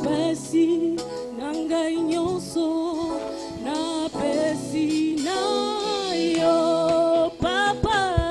Mapesi nangai nyonso na pesi na yo papa.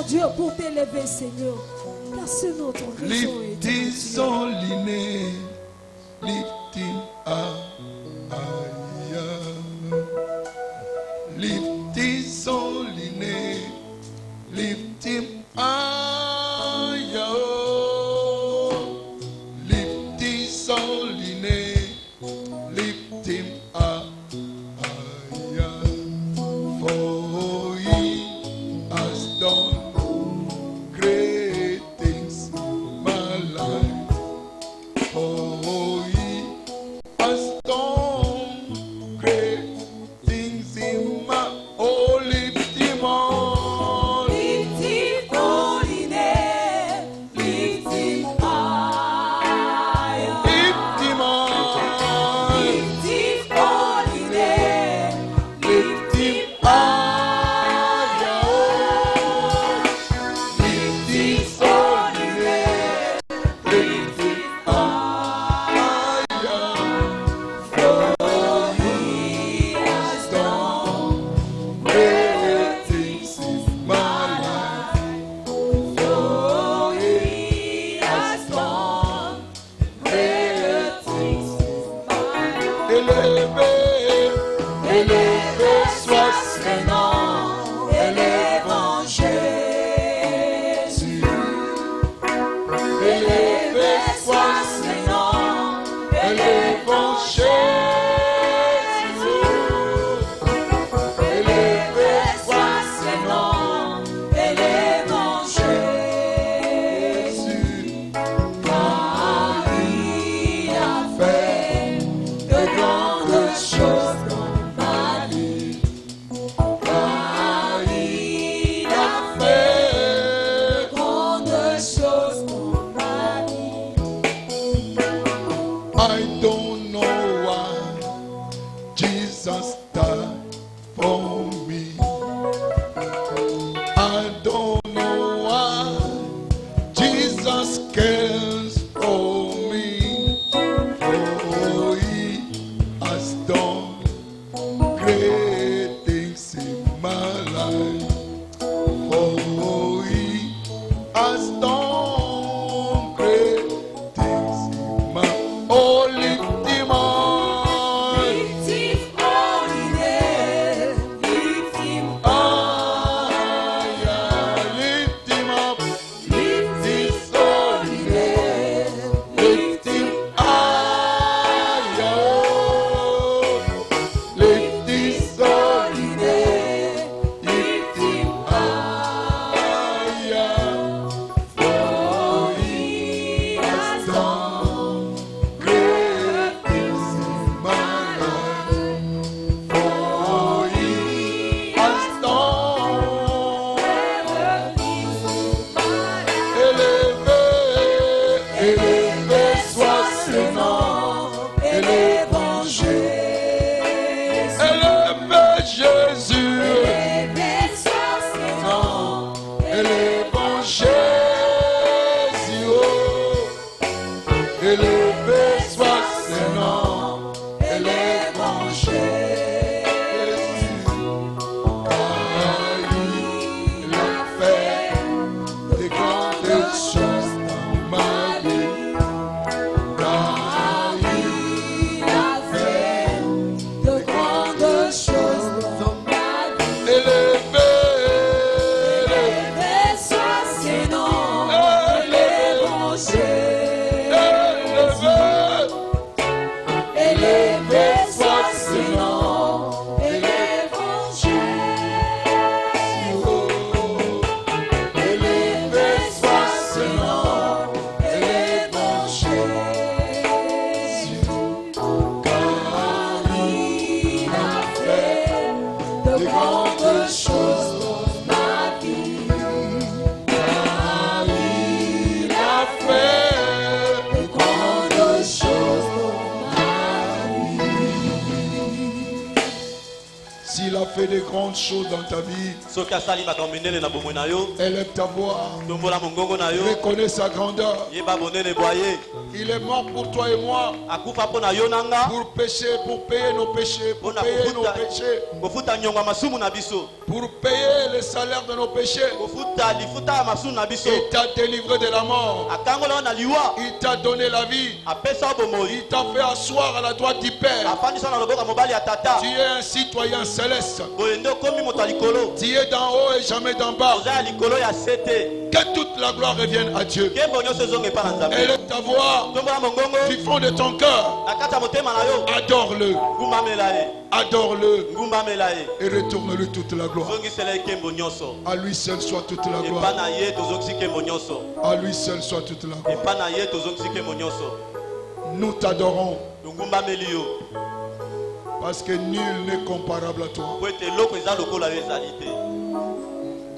Dieu, pour t'élever, Seigneur. Car c'est notre raison. Lift on liné, lifting higher. Lift on liné, lift him higher, lift his holy name, lift him higher, for he has done great things in my life, for he has done great things in my, oh, lift him on. Lift him holy name, lift him higher. Lift him on. Lift him holy name, Lift him higher. Lift his holy name. Lift him higher. For he has done great things in my life. for he has done great things in my life. Élevé, élevé soit ce nom. Élevons Jésus. Élevé soit ce nom. Élevons Jésus. Élevé soit ce nom. Élevons Jésus. Jésus. Car il a fait de grandes choses dans ma vie. Car il a fait De grandes choses dans ma vie. I don't know why Jesus died for me. I don't know why Jesus cares for me. Oh, he has done great things in my life. Oh, he has done great things in my, oh, lift him on. Lift him holy name, lift him Higher, lift him up, lift his holy name, lift him higher, lift his holy name, lift him higher, for he has done great things in my life, for he has done. Élevé, élevé soit ce nom, Élevons Jésus. élevé Jésus, Élevé soit ce nom. élevons Jésus, oh. Élevé soit ce nom, élevons Jésus, car il a fait des grandes choses dans ma vie, car il Il a fait de grandes choses dans ma vie. élevé, Élevé soit ce nom. Élevons Jésus. Élevé soit ce nom. Élevons Jésus. élevé soit ce nom, Élevons Jésus. car Il a fait de grandes choses dans ma vie. il a fait De grandes choses dans ma s'il a fait de grandes choses dans ta vie, soki asali makambo minene na bomoi na yo élève ta voix, tombola mongongo na yo reconnais sa grandeur. yeba bonene bwa ye Il est mort pour toi et moi, akufa mpo na yo na nga pour pécher, pour payer nos péchés, pour mpona payer nos péchés, kofuta nyongo ya masumu na biso pour payer le salaire de nos péchés. kofuta lifuta ya masumu na biso Il t'a délivré de la mort. akangola yo na liwa Il t'a donné la vie. apesa yo bomoi Il t'a fait asseoir à la droite du Père. afandisa na loboko ya mobali ya tata Tu es un citoyen céleste. boye nde okomi moto ya likolo Tu es d'en haut et jamais d'en bas. oza ya likolo ya sete. Que toute la gloire revienne à Dieu. Nkembo nyonso ezonga epai na Nzambe. Élève ta voix Tombola mongongo du fond de ton cœur. na kati ya motema na yo. Adore-le. Ngumbamela ye. Adore-le. Ngumbamela ye. Et retourne-lui toute la gloire. Zongisela ye nkembo nyonso. À lui seul soit toute la Epai gloire. na ye tozongisi nkembo nyonso. À lui seul soit toute la gloire. Epai na ye tozongisi nkembo nyonso. Nous t'adorons Ngumbameli yo. parce que nul n'est comparable à toi. Po ete eloko eza lokola yo ezali te.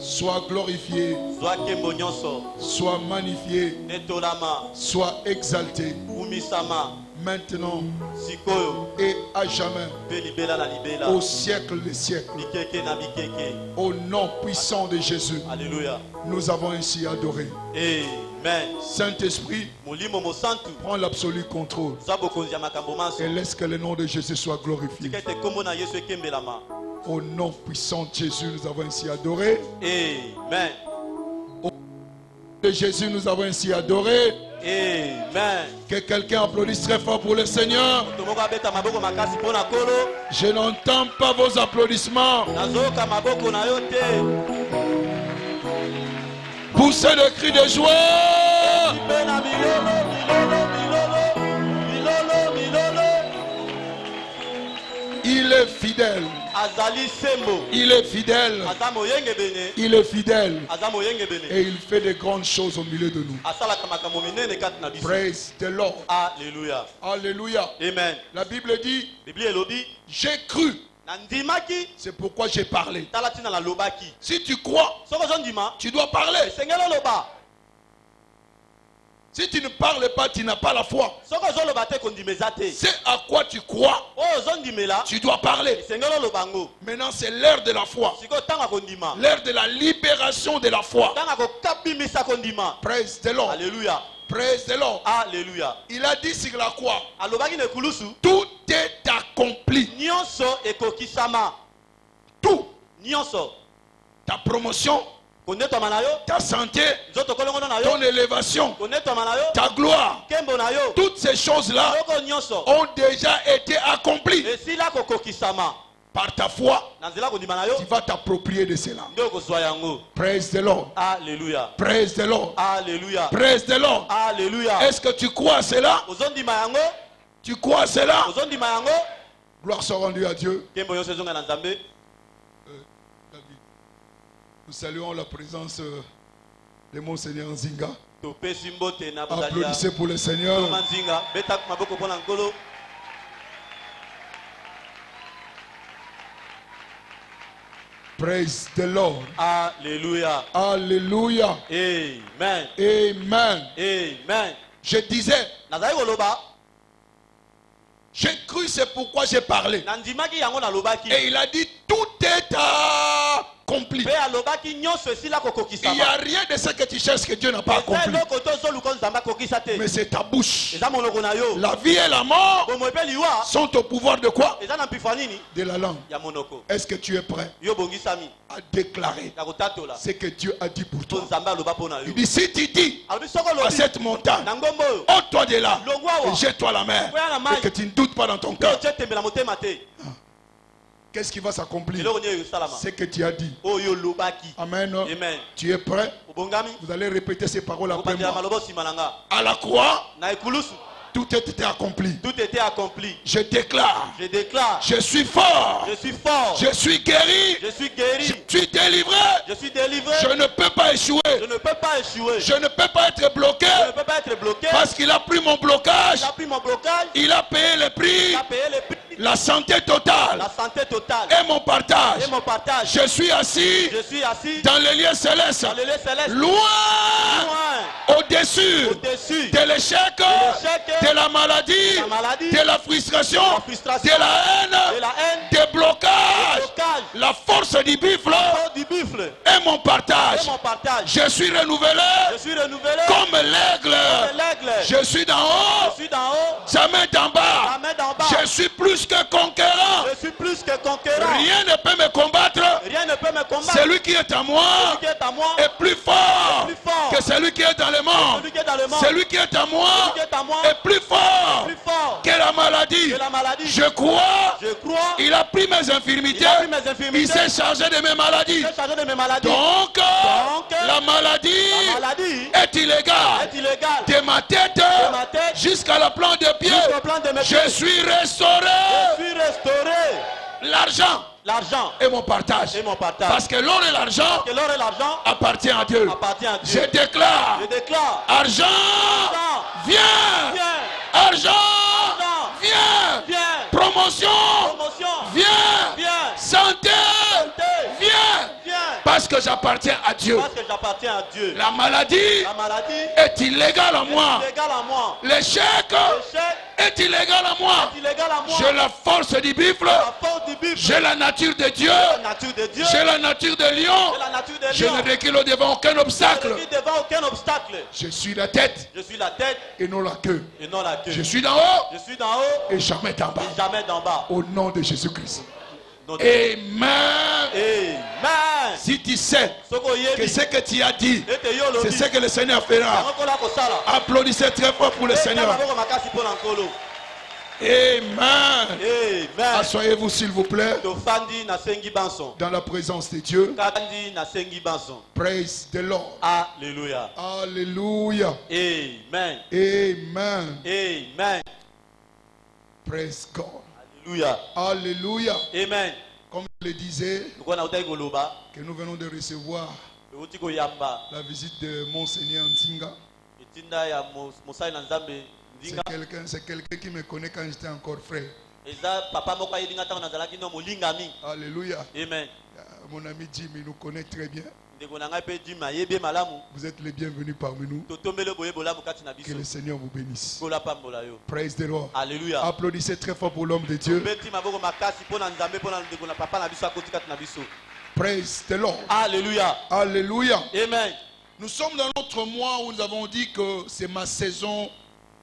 Sois glorifié, Zwa nkembo nyonso. sois magnifié, Netolama. sois exalté Kumisama. maintenant Sikoyo. et à jamais, Mpe libela na libela. au siècle des siècles. Bikeke na bikeke. Au nom puissant de Jésus, Alléluia. nous avons ainsi adoré. Amen. Saint-Esprit, Molimo mosantu. prends l'absolu contrôle Zwa bokonzi ya makambo manso. et laisse que le nom de Jésus soit glorifié. Tika ete kombo na Yesu ekembelama. Au nom puissant de Jésus, nous avons ainsi adoré. Amen. De Jésus, nous avons ainsi adoré. Amen. Que quelqu'un applaudisse très fort pour le Seigneur. Tomoko abeta maboko makasi mpona kolo. Je n'entends pas vos applaudissements. Nazoyoka maboko na yo te. Poussez des cris de joie. Lipe na milolo, milolo, milolo, milolo, milolo. Il est fidèle. Azali sembo. Il est fidèle. Aza moyenge bene. Il est fidèle. Aza moyenge Et bene. il fait de grandes choses au milieu de nous. Asalaka makambo minene kati na biso. Praise the Lord. Alléluia. Alléluia. Amen. La Bible dit, Biblia elobi. j'ai cru. Na ndimaki. C'est pourquoi j'ai parlé. Tala tina na lobaki. Si tu crois, Soko zondima. tu dois parler. Sengelo loba. Si tu ne parles pas, tu n'as pas la foi. Soko zoloba te kondimeza te. C'est à quoi tu crois, Oh zondimela. tu dois parler. Sengelo lobango. Maintenant, c'est l'heure de la foi. Siko tanga kondima. L'heure de la libération de la foi. Tanga ko kabimisa kondima. Praise the Lord. Alléluia. Praise the Lord. Alléluia. Il a dit sur la croix, Alobaki ne kulusu. tout est accompli. Nyonso ekokisama. Tout. Nyonso. Ta promotion, Konetwa na yo. ta santé, Nzoto kolongo na yo. ton élévation, Konetwa na yo. ta gloire. Kembo na yo. Toutes ces choses-là Soko nyonso. ont déjà été accomplies. Esila kokokisama. Par ta foi, Na nzela kondima na yo. tu vas t'approprier de cela. Nde okozwa yango. Praise the Lord. Alléluia. Praise the Lord. Alléluia. Praise the Lord. Alléluia. Est-ce que tu crois à cela? Ozondima yango. Tu crois à cela? Ozondima yango. Gloire soit rendue à Dieu. Kembo nyonso ezonga na Nzambe. David. Nous saluons la présence de Monseigneur Nzinga. Topesi mbote na bozalia. Applaudissez pour le Seigneur. Toma nzinga. Beta maboko mpona nkolo. Praise the Lord. Alléluia. Alléluia. Amen. Amen. Amen. Je disais, Nazali koloba. j'ai cru, c'est pourquoi j'ai parlé. Na ndimaki yango na lobaki. Et il a dit, tout est accompli. Pe alobaki nyonso esila Il kokokisama. n'y a rien de ce que tu cherches que Dieu n'a pas Eza accompli. eloko to ozoluka nzambe akokisa te. Mais c'est ta bouche. Eza monoko na yo. La vie et la mort Bomo epe liwa. sont au pouvoir de quoi? Eza na mpifa nini? De la langue. Ya monoko. Est-ce que tu es prêt Yo bongisami. à déclarer Ya kotatola. ce que Dieu a dit pour To toi? nzambe aloba mpona Il yo. dit, si tu dis Alobi soko à lobi. cette montagne, Na ngombo oyo. ôte-toi de là Longwa et jette-toi à la mer, et que tu ne doutes pas dans ton Yo cœur, tie tembe na motema te. qu'est-ce qui va s'accomplir? Eloko nini esalama. Ce que tu as dit. Oyo lobaki. Amen. Amen. Tu es prêt? Obongami. Vous allez répéter ces paroles après Obandela moi. maloba nsima na nga. À la croix, Na ekulusu. tout était accompli. Tout était accompli. Je déclare, Je déclare. je suis fort, Je suis fort. je suis guéri, Je suis je guéri. suis délivré, Je suis délivré. je ne peux pas échouer, Je ne peux pas échouer. je ne peux pas être bloqué, Je ne peux pas être bloqué. parce qu'il a pris mon blocage, Il a pris mon blocage. il a payé le prix, Il a payé le prix. la santé totale La santé totale. et mon partage. Et mon partage. Je suis assis Je suis assis dans les lieux célestes, dans les lieux célestes. loin, Loin. au-dessus Au-dessus. de l'échec, de la maladie, La maladie. de la frustration, La frustration. de la haine, De la haine. des blocages, Blocage. la force du buffle Fort du buffle. et mon partage. Et mon partage. Je suis renouvelé Je suis renouvelé. comme l'aigle. Comme l'aigle. Je suis d'en haut, Je suis d'en haut. jamais d'en La bas. main d'en bas. Je suis plus que conquérant. Je suis plus que conquérant. Rien ne peut me combattre. Rien ne peut me combattre. Celui qui est à moi Celui qui est à moi est plus fort, est plus fort que celui qui est dans le monde. celui qui est dans le monde. Celui qui est à moi Celui qui est à moi est plus fort plus fort que la maladie. que la maladie. Je crois, Je crois. il a pris mes infirmités, Il a pris mes infirmités. il s'est chargé de mes maladies. Il s'est chargé de mes maladies. Donc, la maladie la maladie est illégale. est illégale. De ma tête ma tête jusqu'à la plante de pied, jusqu'au plan de mes pieds. je suis restauré. Je suis restauré. L'argent L'argent est mon partage. est mon partage. Parce que l'or et l'argent Que l'or et l'argent appartient à Dieu. appartient à Dieu. Je déclare, Je déclare. argent, Argent, viens. viens. Argent, Argent, viens. viens. Promotion, Promotion, viens. viens. Santé, Santé, viens. viens. Parce que j'appartiens à Dieu. Parce que j'appartiens à Dieu. La maladie La maladie est illégale à moi. est illégale à moi. L'échec L'échec est illégal à moi. est illégal à moi. J'ai la force du buffle. La force du buffle. J'ai la nature de Dieu. La nature de Dieu. J'ai la nature de lion. J'ai la nature de Je lion. ne recule devant aucun Je ne obstacle. suis devant aucun obstacle. Je suis la tête Je suis la tête et non la queue. et non la queue. Je suis d'en haut Je suis d'en haut et jamais d'en bas. et jamais d'en bas. Au nom de Jésus-Christ. Non, Amen. Amen. Si tu sais Soko que yebi. ce que tu as dit, Ete yo c'est lobi. ce que le Seigneur fera. Yango kola kosala. Applaudissez très fort pour le Ete Seigneur. maboko makasi pona nkolo. Amen. Amen. Asseyez-vous s'il vous plaît Tofandi na sengi banson. dans la présence de Dieu. Kandi na sengi banson. Praise the Lord. Alléluia. Alléluia. Amen. Amen. Amen. Praise God. Alléluia. Alléluia. Amen. Comme je le disais, Tukona utai koloba. que nous venons de recevoir Uti koyamba. la visite de Monseigneur Ntinga. Itinda ya mosai na nzambe ndinga. C'est quelqu'un qui me connaît quand j'étais encore frère. Eza papa moko ayedinga tango nazalaki no molingami. Alléluia. Amen. Mon ami Jimmy nous connaît très bien. Ndeko na ngai pe jima yebie malamu. Vous êtes les bienvenus parmi nous. Totombele boye bolamu kati na Que biso. le Seigneur vous bénisse. Kola pambola yo. Praise the Lord. Alléluia. Applaudissez très fort pour l'homme de Dieu. Beti maboko makasi pona nzambe pona ndeko na papa na biso akoti kati na biso. Praise the Lord. Alléluia. Alléluia. Amen. Nous sommes dans notre mois où nous avons dit que c'est ma saison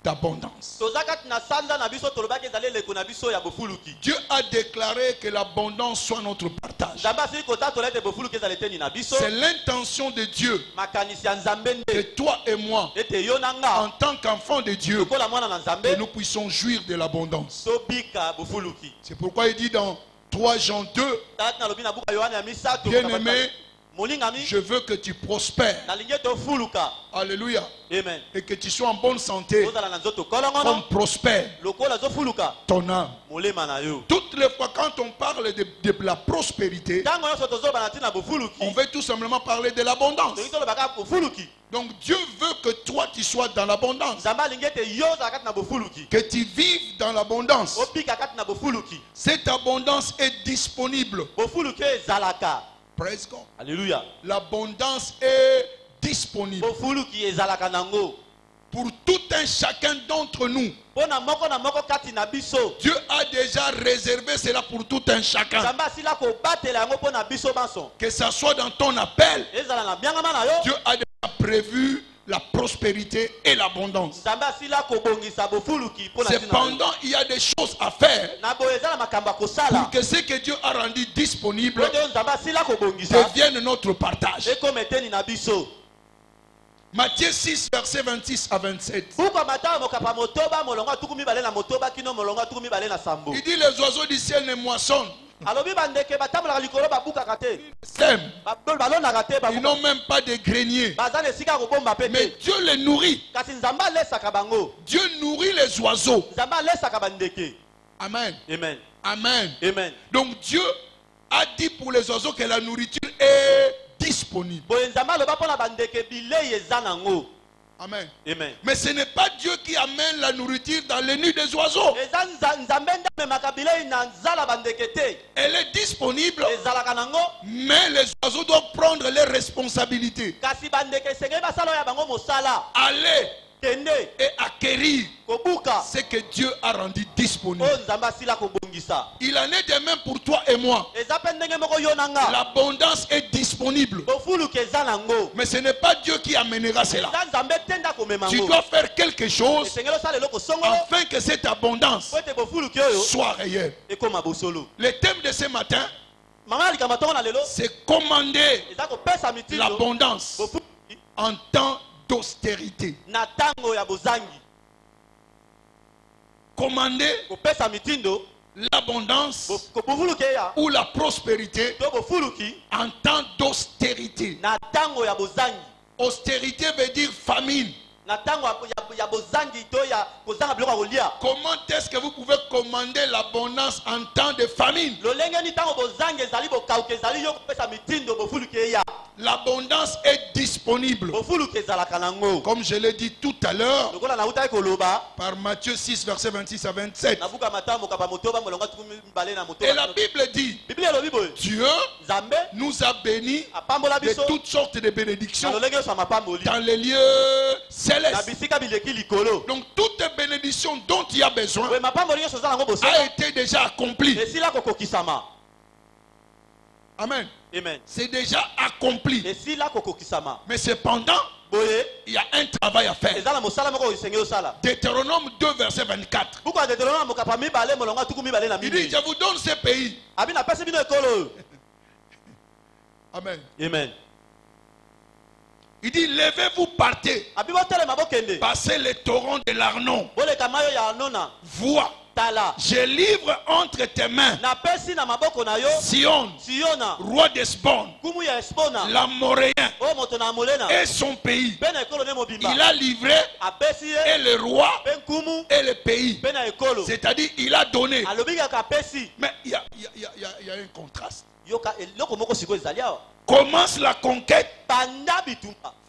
d'abondance. Toza kati na sanza na biso tolobaki ezali leko na biso ya bofuluki. Dieu a déclaré que l'abondance soit notre partage. Nzambe asili kota tolete bofuluki ezali teni na biso. C'est l'intention de Dieu Makanisi ya nzambe que nde. toi et moi, Ete yo na en nga. tant qu'enfants de Dieu, Lokola mwana na nzambe. que nous puissions jouir de l'abondance. Tobika bofuluki. C'est pourquoi il dit dans 3 Jean 2, Tati na lobi na buka Yohana ya misato. bien-aimé, Molingami. je veux que tu prospères. Na linge tofuluka. Alléluia. Amen. Et que tu sois en bonne santé, Ozala na nzoto kolongono. comme prospère Lokola zofuluka. ton âme. Molema na yo. Toutes les fois quand on parle de la prospérité, Tango nyonso tozoba na ntina bofuluki. on veut tout simplement parler de l'abondance. Toki tolobaka bofuluki. Donc Dieu veut que toi tu sois dans l'abondance, Nzambe alingi ete yo ozala kati na bofuluki. que tu vives dans l'abondance. Obika kati na bofuluki. Cette abondance est disponible. Bofuluki ezalaka. Praise God. Alléluia. L'abondance est disponible Bofuluki ezalaka nango. pour tout un chacun d'entre nous. Pona moko na moko kati na biso. Dieu a déjà réservé cela pour tout un chacun. Nzambe asila kobatela yango pona biso banso. Que ça soit dans ton appel, Ezala na biangama na yo. Dieu a déjà prévu la prospérité et l'abondance. Nzambe asila kobongisa bofuluki pona ntina. Cependant, il y a des choses à faire Na boye ezala makambo ya pour kosala. que ce que Dieu a rendu disponible Oyo Nzambe asila kobongisa. devienne notre partage. Ekoma eteni na biso. Matthieu 6, verset 26 à 27. Buka matawa mokapa motoba molongo atuku mibale na motoba kino molongo atuku mibale na sambo. Il dit les oiseaux du ciel ne moissonnent, Alobi bandeke batambolaka likolo babukaka te. sèment, Balonaka te ils n'ont même pas de grenier. baza na esika kobomba pe Mais te. Dieu les nourrit. Kasi Nzambe alesaka bango. Dieu nourrit les oiseaux. Nzambe alesaka bandeke. Amen. Amen. Amen. Amen. Donc Dieu a dit pour les oiseaux que la nourriture est disponible. Boye Nzambe aloba mpona bandeke bilei eza nango. Amen. Amen. Mais ce n'est pas Dieu qui amène la nourriture dans les nids des oiseaux. Eza Nzambe nde amemaka bilei na nzala bandeke te. Elle est disponible, Ezalaka nango. mais les oiseaux doivent prendre les responsabilités. Kasi bandeke esengeli basala oyo ya bango mosala. Aller Kende et acquérir c'est que Dieu a rendu disponible. Il en est de même pour toi et moi. L'abondance est disponible. Mais ce n'est pas Dieu qui amènera cela. Tu dois faire quelque chose afin que cette abondance soit réelle. Le thème de ce matin, c'est commander l'abondance en temps d'austérité. Commander l'abondance ou la prospérité en temps d'austérité. Austérité veut dire famine. Comment est-ce que vous pouvez commander l'abondance en temps de famine? L'abondance est disponible. Comme je l'ai dit tout à l'heure, par Matthieu 6, verset 26 à 27. Et la Bible dit, Dieu nous a bénis de toutes sortes de bénédictions dans les lieux célestes. Donc toute bénédiction dont il y a besoin a été déjà accomplie. Amen. C'est déjà accompli. Mais cependant, il y a un travail à faire. Deutéronome 2, verset 24. Il dit, je vous donne ce pays. Amen. Amen. Il dit, levez-vous, partez. Passez le torrent de l'Arnon. Vois. Je livre entre tes mains Sion, roi d'Hesbon, l'Amoréen et son pays. Il a livré et le roi et le pays. C'est-à-dire il a donné. Mais il y a un contraste. Commence la conquête,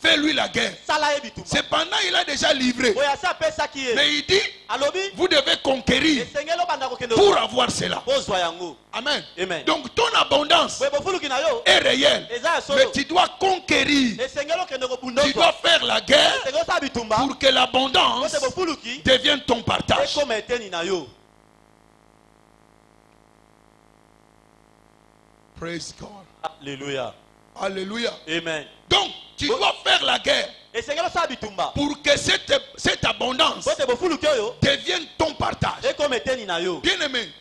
fais-lui la guerre. Cependant, il a déjà livré. Mais il dit, vous devez conquérir pour avoir cela. Amen. Donc ton abondance est réelle. Mais tu dois conquérir. Tu dois faire la guerre pour que l'abondance devienne ton partage. Praise God. Alléluia. Alléluia. Amen. Donc, tu dois faire la guerre pour que cette abondance devienne ton partage. Bien aimé,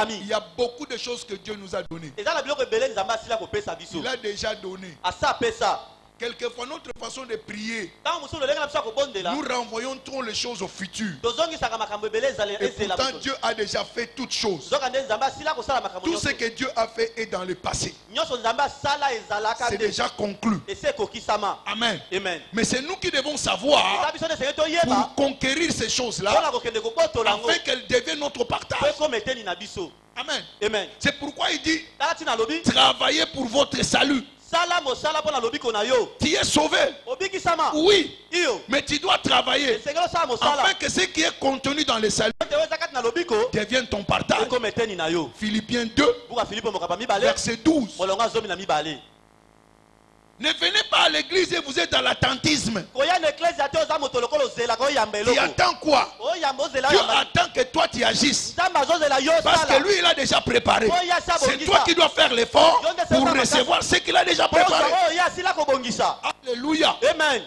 il y a beaucoup de choses que Dieu nous a données. Il a déjà donné. Quelquefois, notre façon de prier, nous renvoyons trop les choses au futur. Et pourtant, Dieu a déjà fait toutes choses. Tout ce que Dieu a fait est dans le passé. C'est déjà conclu. Amen. Mais c'est nous qui devons savoir pour conquérir ces choses-là afin qu'elles deviennent notre partage. Amen. C'est pourquoi il dit travaillez pour votre salut. Tu es sauvé. Oui. Mais tu dois travailler afin que ce qui est contenu dans le salut devienne ton partage. Philippiens 2, verset 12. Ne venez pas à l'église et vous êtes dans l'attentisme. Tu attends quoi? Dieu attend que toi tu agisses. Parce que lui il a déjà préparé. C'est toi qui dois faire l'effort pour recevoir ce qu'il a déjà préparé. Alléluia. Amen.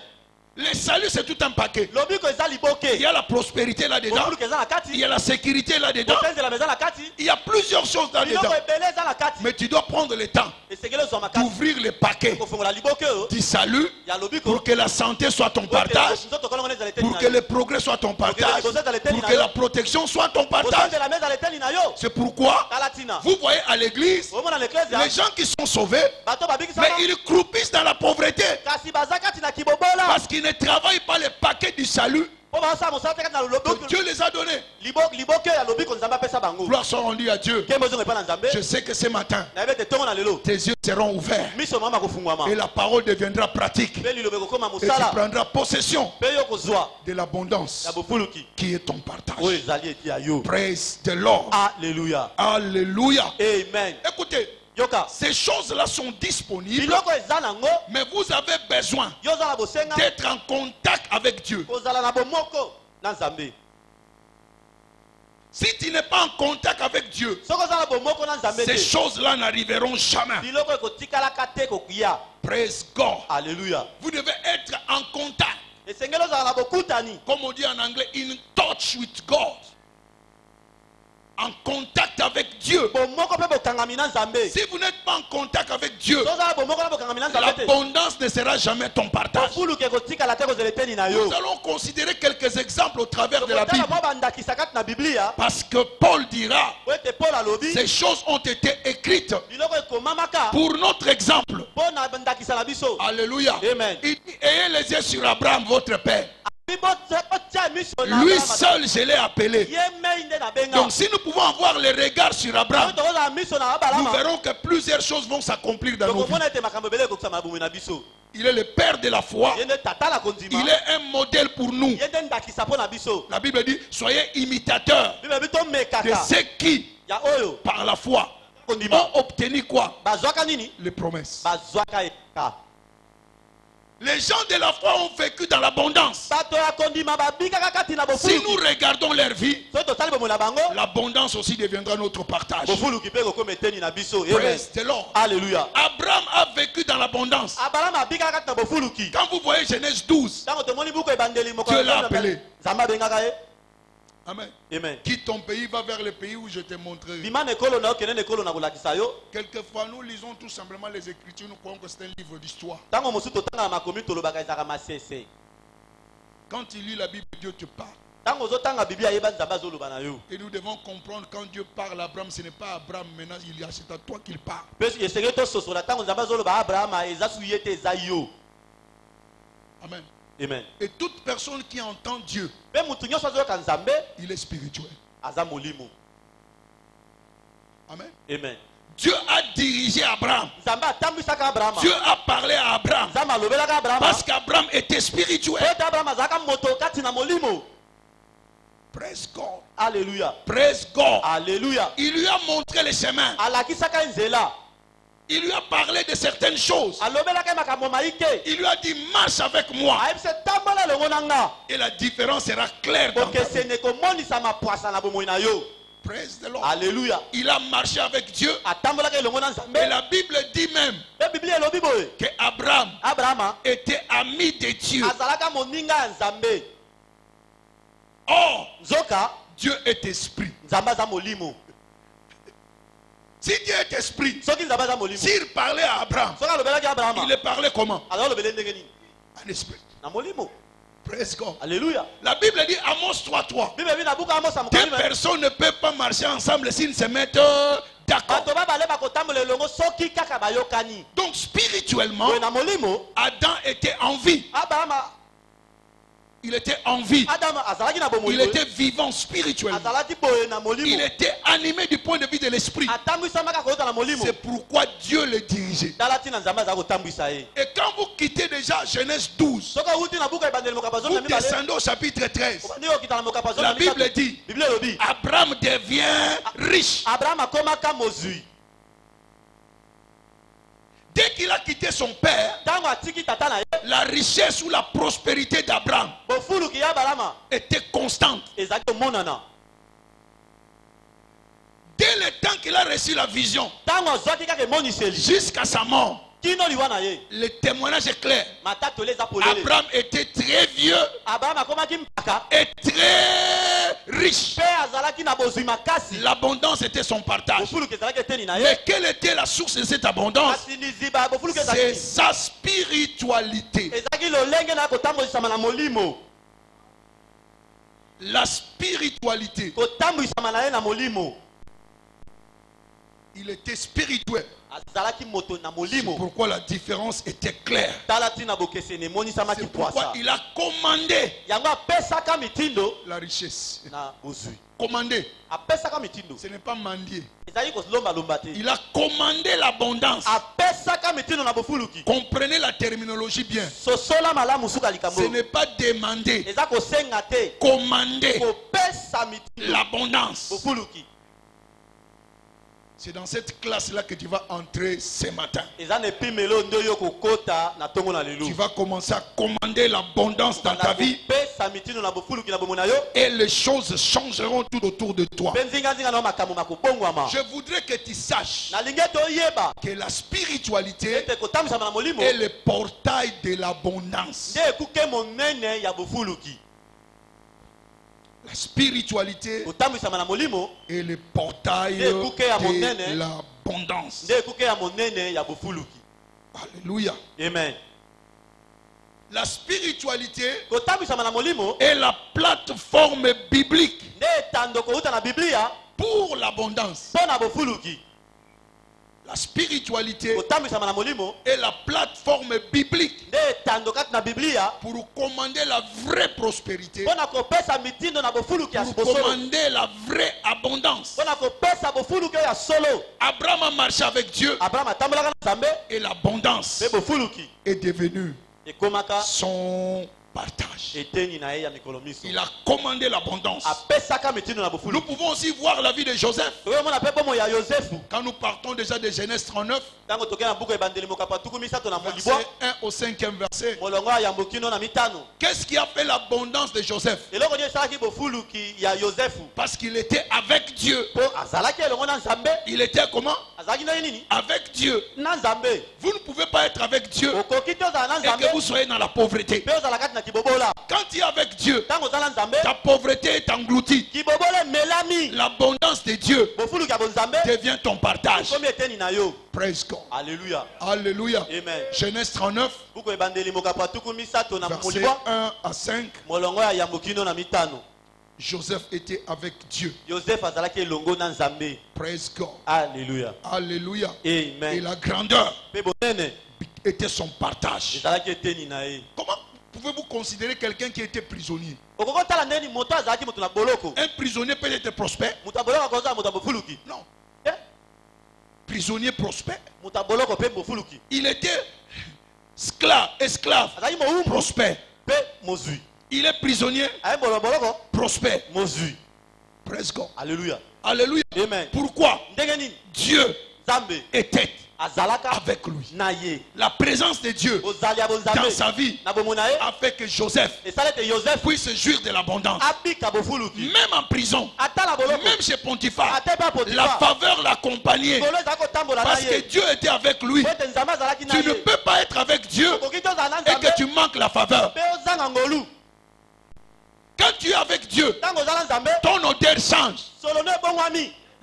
Le salut c'est tout un paquet. Il y a la prospérité là-dedans. Il y a la sécurité là-dedans. Il y a plusieurs choses là-dedans. Mais tu dois prendre le temps d'ouvrir le paquet du salut pour que la santé soit ton partage, pour que le progrès soit ton partage, pour que la protection soit ton partage. C'est pourquoi vous voyez à l'église les gens qui sont sauvés, mais ils croupissent dans la pauvreté parce qu'ils ne travaillent pas le paquet du salut que Dieu les a donnés. Gloire soit rendue à Dieu. Je sais que ce matin tes yeux seront ouverts et la parole deviendra pratique et tu prendras possession de l'abondance qui est ton partage. Praise the Lord. Alléluia. Alléluia. Amen. Écoutez, ces choses-là sont disponibles, mais vous avez besoin d'être en contact avec Dieu. Si tu n'es pas en contact avec Dieu, ces choses-là n'arriveront jamais. Praise God. Alléluia. Vous devez être en contact. Comme on dit en anglais, in touch with God. En contact avec Dieu. Si vous n'êtes pas en contact avec Dieu, l'abondance ne sera jamais ton partage. Nous allons considérer quelques exemples au travers de la Bible. Parce que Paul dira, ces choses ont été écrites pour notre exemple. Alléluia. Amen. Il dit, ayez les yeux sur Abraham, votre père. Lui seul, je l'ai appelé. Donc si nous pouvons avoir les regards sur Abraham, nous verrons que plusieurs choses vont s'accomplir dans nos vies. Il est le père de la foi. Il est un modèle pour nous. La Bible dit, soyez imitateurs de ceux qui, par la foi, ont obtenu quoi? Les promesses. Les gens de la foi ont vécu dans l'abondance. Si nous regardons leur vie, l'abondance aussi deviendra notre partage. Praise the Lord. Alléluia. Abraham a vécu dans l'abondance. Quand vous voyez Genèse 12, Dieu l'a appelé. Amen. Amen. Quitte ton pays, va vers le pays où je te montrerai. Quelquefois, nous lisons tout simplement les Écritures, nous croyons que c'est un livre d'histoire. Quand tu lis la Bible, Dieu te parle. Et nous devons comprendre quand Dieu parle à Abraham, ce n'est pas Abraham maintenant, c'est à toi qu'il parle. Amen. Amen. Et toute personne qui entend Dieu, il est spirituel. Amen. Amen. Dieu a dirigé Abraham. Dieu a parlé à Abraham. Parce qu'Abraham était spirituel. Praise God. Alléluia. Praise God. Alléluia. Il lui a montré les chemins. Il lui a parlé de certaines choses. Il lui a dit, marche avec moi. Et la différence sera claire. Praise the Lord. Alléluia. Il a marché avec Dieu. Et la Bible dit même que Abraham était ami de Dieu. Or, Dieu est esprit. Si Dieu est esprit, s'il parlait à Abraham, il le parlait comment? En esprit. Praise God. Alléluia. La Bible dit Amos 3:3. Deux personnes ne peuvent pas marcher ensemble s'ils ne se mettent d'accord. Donc spirituellement, Adam était en vie. Il était en vie. Il était vivant spirituellement. Il était animé du point de vue de l'esprit. C'est pourquoi Dieu le dirigeait. Et quand vous quittez déjà Genèse 12, vous descendez au chapitre 13. La Bible dit, Abraham devient riche. Dès qu'il a quitté son père, la richesse ou la prospérité d'Abraham était constante. Dès le temps qu'il a reçu la vision, jusqu'à sa mort, le témoignage est clair. Abraham était très vieux et très riche. L'abondance était son partage. Mais quelle était la source de cette abondance? C'est sa spiritualité. La spiritualité. Il était spirituel. C'est pourquoi la différence était claire. C'est pourquoi il a commandé la richesse. Commandé. Ce n'est pas mendier. Il a commandé l'abondance. Comprenez la terminologie bien. Ce n'est pas demander. Commander l'abondance. C'est dans cette classe-là que tu vas entrer ce matin. Tu vas commencer à commander l'abondance dans ta vie. Et les choses changeront tout autour de toi. Je voudrais que tu saches que la spiritualité est le portail de l'abondance. La spiritualité est le portail de l'abondance. Alléluia. Amen. La spiritualité est la plateforme biblique pour l'abondance. La spiritualité est la plateforme biblique pour commander la vraie prospérité, pour commander la vraie abondance. Abraham a marché avec Dieu et l'abondance est devenue son partage. Il a commandé l'abondance. Nous pouvons aussi voir la vie de Joseph. Quand nous partons déjà de Genèse 39, verset 1 au 5e verset. Qu'est-ce qui a fait l'abondance de Joseph? Parce qu'il était avec Dieu. Il était comment? Avec Dieu. Vous ne pouvez pas être avec Dieu et que vous soyez dans la pauvreté. Quand tu es avec Dieu, ta pauvreté est engloutie. L'abondance de Dieu devient ton partage. Praise God. Alléluia. Alléluia. Amen. Genèse 39, verset 1 à 5. Joseph était avec Dieu. Praise God. Alléluia. Alléluia. Amen. Et la grandeur était son partage. Comment pouvez-vous considérer quelqu'un qui était prisonnier? Un prisonnier peut être prospère? Non. Prisonnier prospère. Il était esclave, prospère. Il est prisonnier, prospère. Praise God. Alléluia. Alléluia. Amen. Pourquoi? Dieu était avec lui. La présence de Dieu dans sa vie a fait que Joseph puisse jouir de l'abondance. Même en prison, même chez Potiphar, la faveur l'accompagnait. Parce que Dieu était avec lui. Tu ne peux pas être avec Dieu et que tu manques la faveur. Quand tu es avec Dieu, ton odeur change.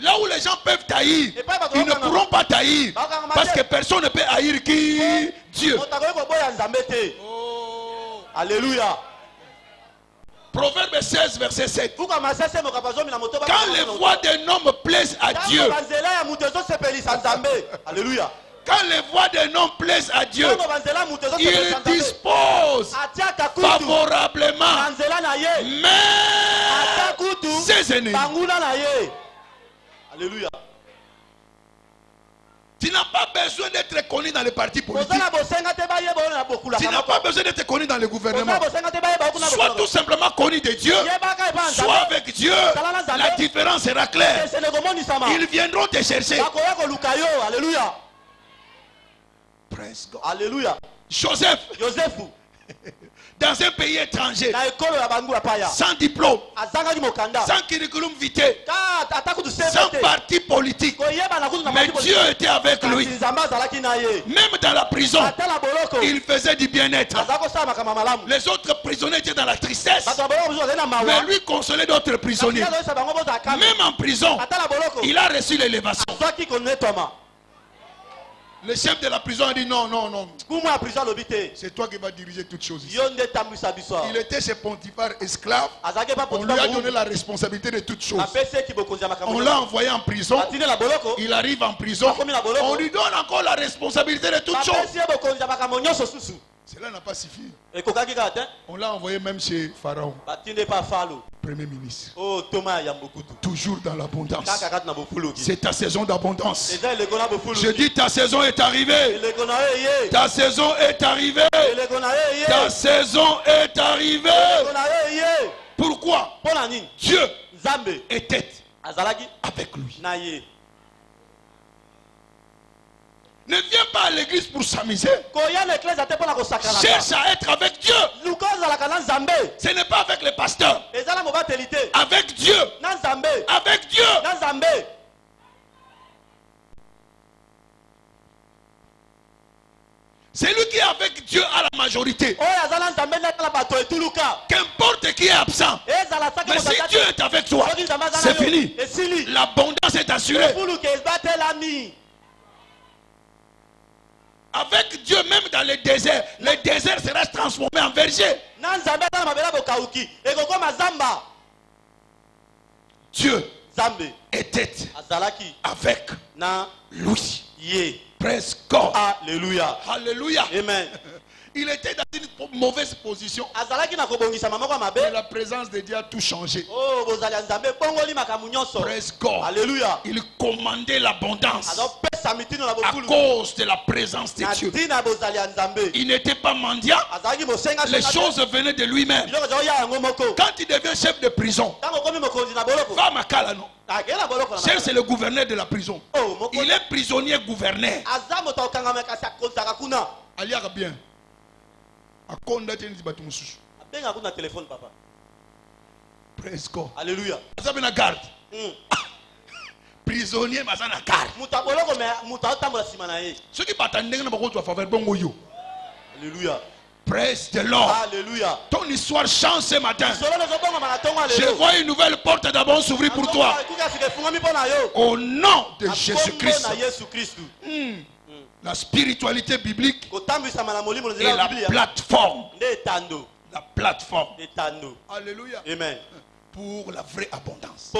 Là où les gens peuvent taillir, ils ne pourront pas taillir. Parce que personne ne peut haïr qui? Dieu. Oh. Alléluia. Proverbe 16, verset 7. Quand les voix d'un homme plaisent à Dieu, Alléluia. Quand les voix d'un homme plaisent à Dieu, il dispose favorablement même ses ennemis. Alléluia. Tu n'as pas besoin d'être connu dans les partis politiques. Tu n'as pas besoin d'être connu dans le gouvernement. Sois tout simplement connu de Dieu. Sois avec Dieu. La différence sera claire. Ils viendront te chercher. Alléluia. Praise God. Alléluia. Joseph. Dans un pays étranger, sans diplôme, sans curriculum vitae, sans parti politique, mais Dieu était avec lui. Même dans la prison, il faisait du bien-être. Les autres prisonniers étaient dans la tristesse, mais lui consolait d'autres prisonniers. Même en prison, il a reçu l'élévation. Le chef de la prison a dit non, non, non. C'est toi qui vas diriger toutes choses ici. Il était chez Potiphar esclave. On lui a donné la responsabilité de toutes choses. On l'a envoyé en prison. Il arrive en prison. On lui donne encore la responsabilité de toutes choses. Cela n'a pas suffi. On l'a envoyé même chez Pharaon. Premier ministre. Toujours dans l'abondance. C'est ta saison d'abondance. Je dis ta saison est arrivée. Ta saison est arrivée. Ta saison est arrivée. Pourquoi? Dieu était avec lui. Ne viens pas à l'église pour s'amuser. Cherche à être avec Dieu. Ce n'est pas avec les pasteurs. Avec Dieu. Avec Dieu. Celui qui est avec Dieu à la majorité. Qu'importe qui est absent. Mais si Dieu est avec toi, c'est fini. L'abondance est assurée. Avec Dieu, même dans le désert sera transformé en verger. Dieu était avec lui. Praise God. Alléluia. Alléluia. Amen. Il était dans une mauvaise position. Mais la présence de Dieu a tout changé. Praise God. Alléluia. Il commandait l'abondance à cause de la présence de Dieu. Il n'était pas mendiant. Les choses venaient de lui-même. Quand il devient chef de prison, va Makala, non? Chef, c'est le gouverneur de la prison. Il est prisonnier gouverneur. Aliaga bien. Praise God. Alléluia. Garde. Prisonnier, mais en garde. Ceux qui battent en faveur, Alléluia. Praise the Lord. Alléluia. Ton histoire change ce matin. Je vois une nouvelle porte d'abord s'ouvrir pour toi. Au nom de Jésus-Christ. La spiritualité biblique est la plateforme. La plateforme. Alléluia. Amen. Pour la vraie abondance.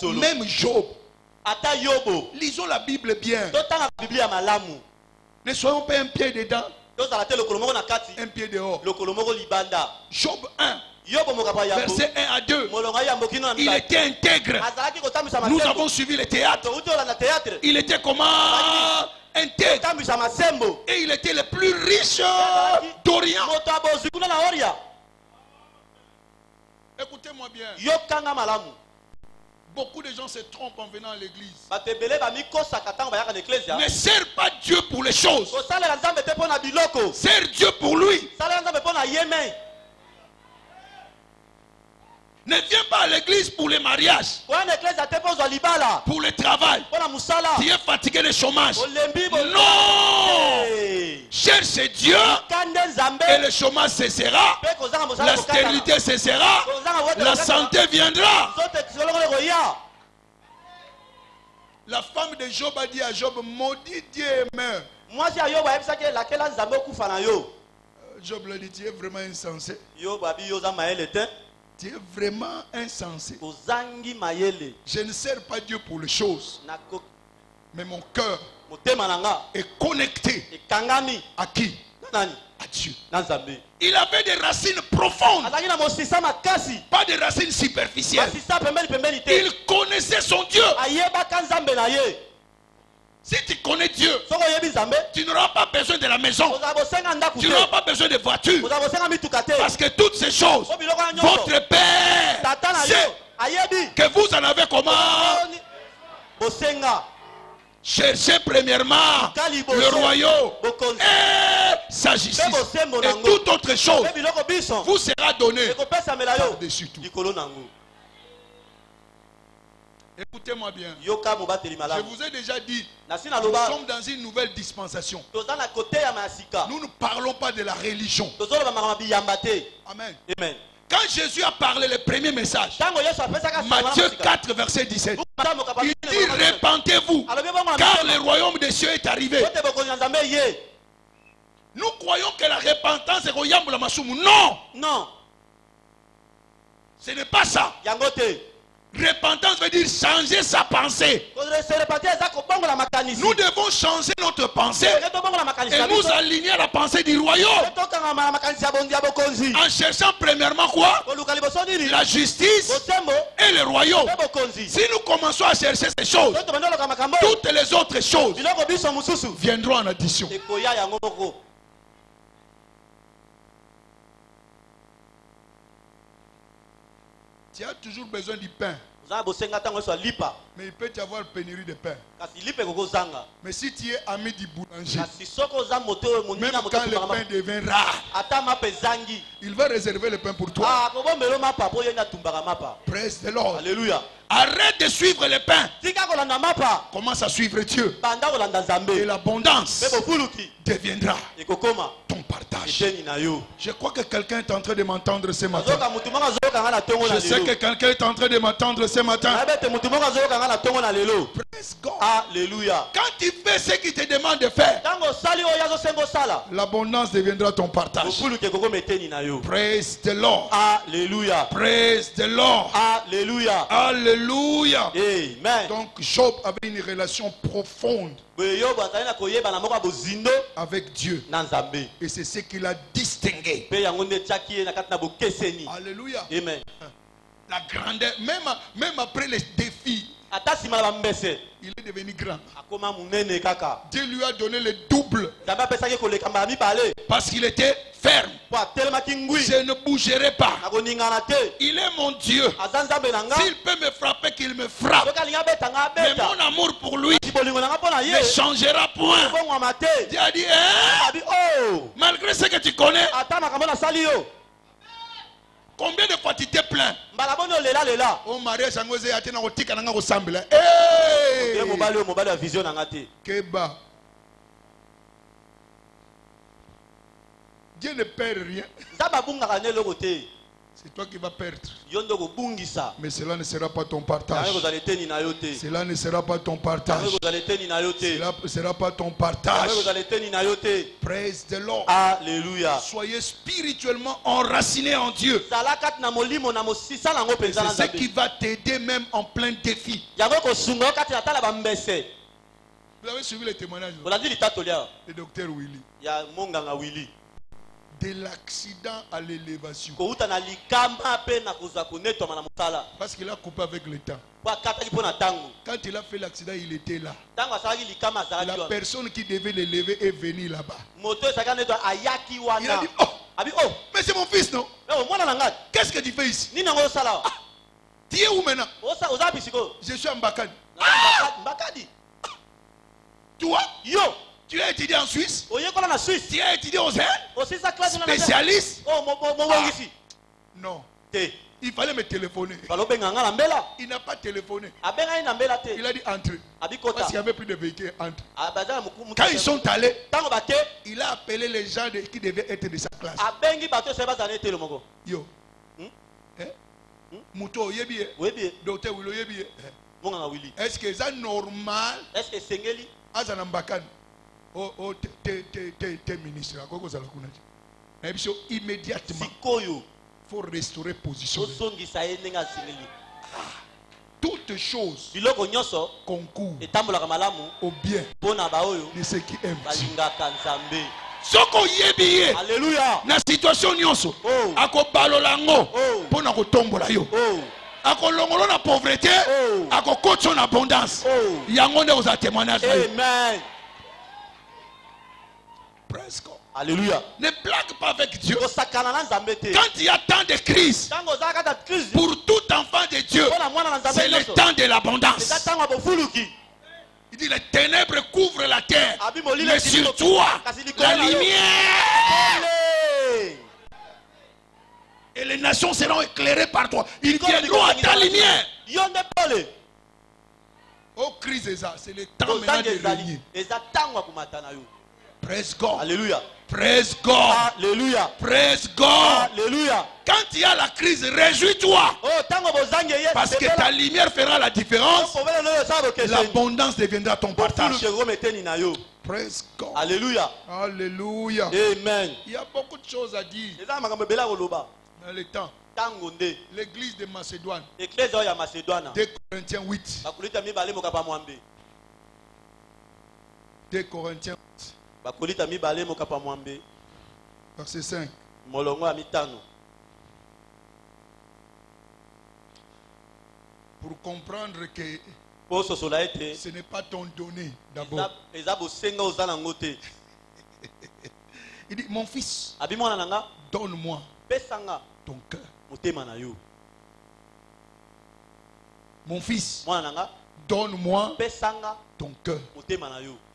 Même Même Job. Lisons la Bible bien. Ne soyons pas un pied dedans, un pied dehors. Job 1, verset 1 à 2. Il était intègre. Nous avons suivi le théâtre. Il était comment? Intègre. Et il était le plus riche d'Orient. Écoutez-moi bien. Beaucoup de gens se trompent en venant à l'église. Ne sers pas Dieu pour les choses. Sers Dieu pour lui. Ne viens pas à l'église pour les mariages, pour le travail. Tu es fatigué de chômage. Non! Cherche Dieu et le chômage cessera. La stérilité cessera. La santé viendra. La femme de Job a dit à Job, maudit Dieu et meurt. Job lui dit, tu es vraiment insensé. Tu es vraiment insensé. Je ne sers pas Dieu pour les choses. Mais mon cœur est connecté à qui? À Dieu. Il avait des racines profondes, pas des racines superficielles. Il connaissait son Dieu. Si tu connais Dieu, tu n'auras pas besoin de la maison. Tu n'auras pas besoin de voiture. Parce que toutes ces choses, votre Père sait que vous en avez comment? Cherchez premièrement le royaume et sa justice. Et toute autre chose vous sera donnée par-dessus tout. Écoutez-moi bien. Je vous ai déjà dit, nous sommes dans une nouvelle dispensation. Nous ne parlons pas de la religion. Amen. Amen. Quand Jésus a parlé le premier message, Matthieu 4, verset 17, il dit repentez-vous, car le royaume des cieux est arrivé. Nous croyons que la repentance est royaume la masumu. Non! Non. Ce n'est pas ça. Repentance veut dire changer sa pensée. Nous devons changer notre pensée et nous aligner à la pensée du royaume. En cherchant premièrement quoi? La justice et le royaume. Si nous commençons à chercher ces choses, toutes les autres choses viendront en addition. Tu as toujours besoin du pain. Mais il peut y avoir pénurie de pain. Mais si tu es ami du boulanger, même quand le pain devient rare, il va réserver le pain pour toi. Praise the Lord. Alléluia. Arrête de suivre le pain. Commence à suivre Dieu. Et l'abondance deviendra ton partage. Je crois que quelqu'un est en train de m'entendre ce matin. Je sais que quelqu'un est en train de m'entendre ce matin. Praise God. Alléluia. Quand tu fais ce qu'il te demande de faire, l'abondance deviendra ton partage. Praise the Lord. Alléluia. Praise the Lord. Alléluia. Alléluia. Amen. Donc Job avait une relation profonde avec Dieu. Et c'est ce qu'il a distingué. Alléluia. Amen. La grandeur, même après les défis, il est devenu grand. Dieu lui a donné le double. Parce qu'il était ferme. Je ne bougerai pas. Il est mon Dieu. S'il peut me frapper, qu'il me frappe. Mais mon amour pour lui ne changera point. Dieu a dit, hein? Malgré ce que tu connais, combien de fois tu t'es plaint? Oh mariage, Keba. Dieu ne perd rien. C'est toi qui vas perdre. Mais cela ne sera pas ton partage. Cela ne sera pas ton partage. Cela ne sera pas ton partage. Praise the Lord. Alléluia. Soyez spirituellement enracinés en Dieu. C'est ce qui va t'aider même en plein défi. Vous avez suivi les témoignages de docteur Willy. De l'accident à l'élévation. Parce qu'il a coupé avec le temps. Quand il a fait l'accident, il était là. La personne qui devait l'élever est venue là-bas. Il a dit, oh, mais c'est mon fils, non? Qu'est-ce que tu fais ici? Tu es où maintenant? Je suis en Bakadi. Toi? Tu as étudié en Suisse? Tu as étudié aux Indes? Spécialiste? Non. Il fallait me téléphoner. Il n'a pas téléphoné. Il a dit entre. Parce qu'il n'y avait plus de véhicules entre. Quand ils sont allés, il a appelé les gens qui devaient être de sa classe. Yo. Mouto yebi. Docteur Willow yebi. Est-ce que c'est normal? Azanambakan. Oh, t'es ministre. Immédiatement, il faut restaurer position. Toutes choses concourent au bien de ceux qui aiment Dieu. Soko yebiye. Alléluia. Na situation nyonso. Ako balolango. Pona ko tombola yo. Ako longolo na pauvreté. Ako kocho na abondance. Yango nde oza témoignage. Amen. Presque. Alléluia. Ne blague pas avec Dieu. Quand il y a tant de crises, pour tout enfant de Dieu, c'est le temps de l'abondance. Il dit les ténèbres couvrent la terre, mais sur toi, la lumière. Et les nations seront éclairées par toi. Ils viendront à ta lumière. Oh, crise, c'est le temps maintenant de régner. Praise God. Alléluia. Praise God. Alléluia. Praise God. Alléluia. Quand il y a la crise, réjouis-toi. Parce que ta lumière fera la différence. L'abondance deviendra ton partage. Praise God. Alléluia. Alléluia. Amen. Il y a beaucoup de choses à dire dans le temps. L'église de Macédoine. 2 Corinthiens 8. 2 Corinthiens 8. Verset 5. Pour comprendre que ce n'est pas ton donné d'abord. Il dit, mon fils, donne-moi ton cœur. Mon fils, donne-moi ton cœur.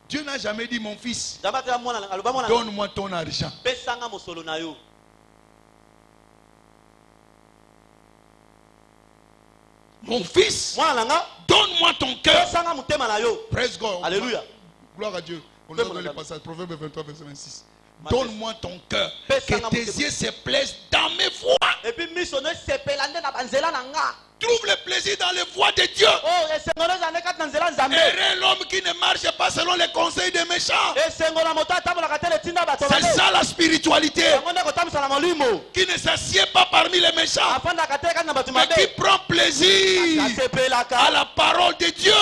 Dieu n'a jamais dit mon fils, donne-moi ton argent. Mon fils, donne-moi ton cœur. Praise God. Alléluia. Gloire à Dieu. On a donné le passage, Proverbe 23, verset 26. Donne-moi ton cœur, que tes yeux se plaisent dans mes voies. Trouve le plaisir dans les voies de Dieu. Heureux l'homme qui ne marche pas selon les conseils des méchants. C'est ça la spiritualité. Qui ne s'assied pas parmi les méchants, mais qui prend plaisir à la parole de Dieu.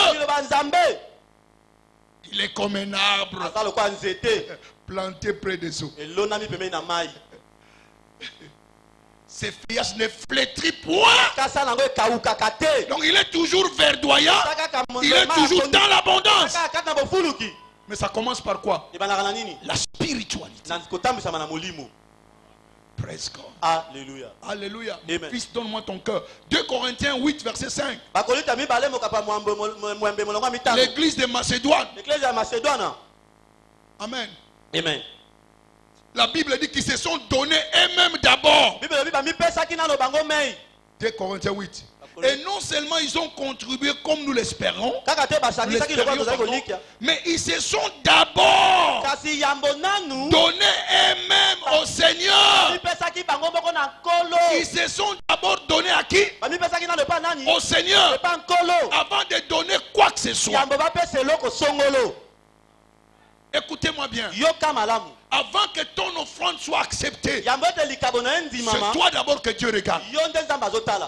Il est comme un arbre planté près des eaux. Ses feuillages ne flétrit point. Donc il est toujours verdoyant. Il est toujours dans l'abondance. Mais ça commence par quoi? La spiritualité. Praise God. Alléluia. Alléluia. Fils, donne-moi ton cœur. 2 Corinthiens 8, verset 5. L'église de Macédoine. Amen. Amen. La Bible dit qu'ils se sont donnés eux-mêmes d'abord. 2 Corinthiens 8. Et non seulement ils ont contribué comme nous l'espérons, mais ils se sont d'abord donnés eux-mêmes au Seigneur. Ils se sont d'abord donnés à qui? Au Seigneur. Avant de donner quoi que ce soit. Écoutez-moi bien. Avant que ton offrande soit acceptée, c'est toi d'abord que Dieu regarde.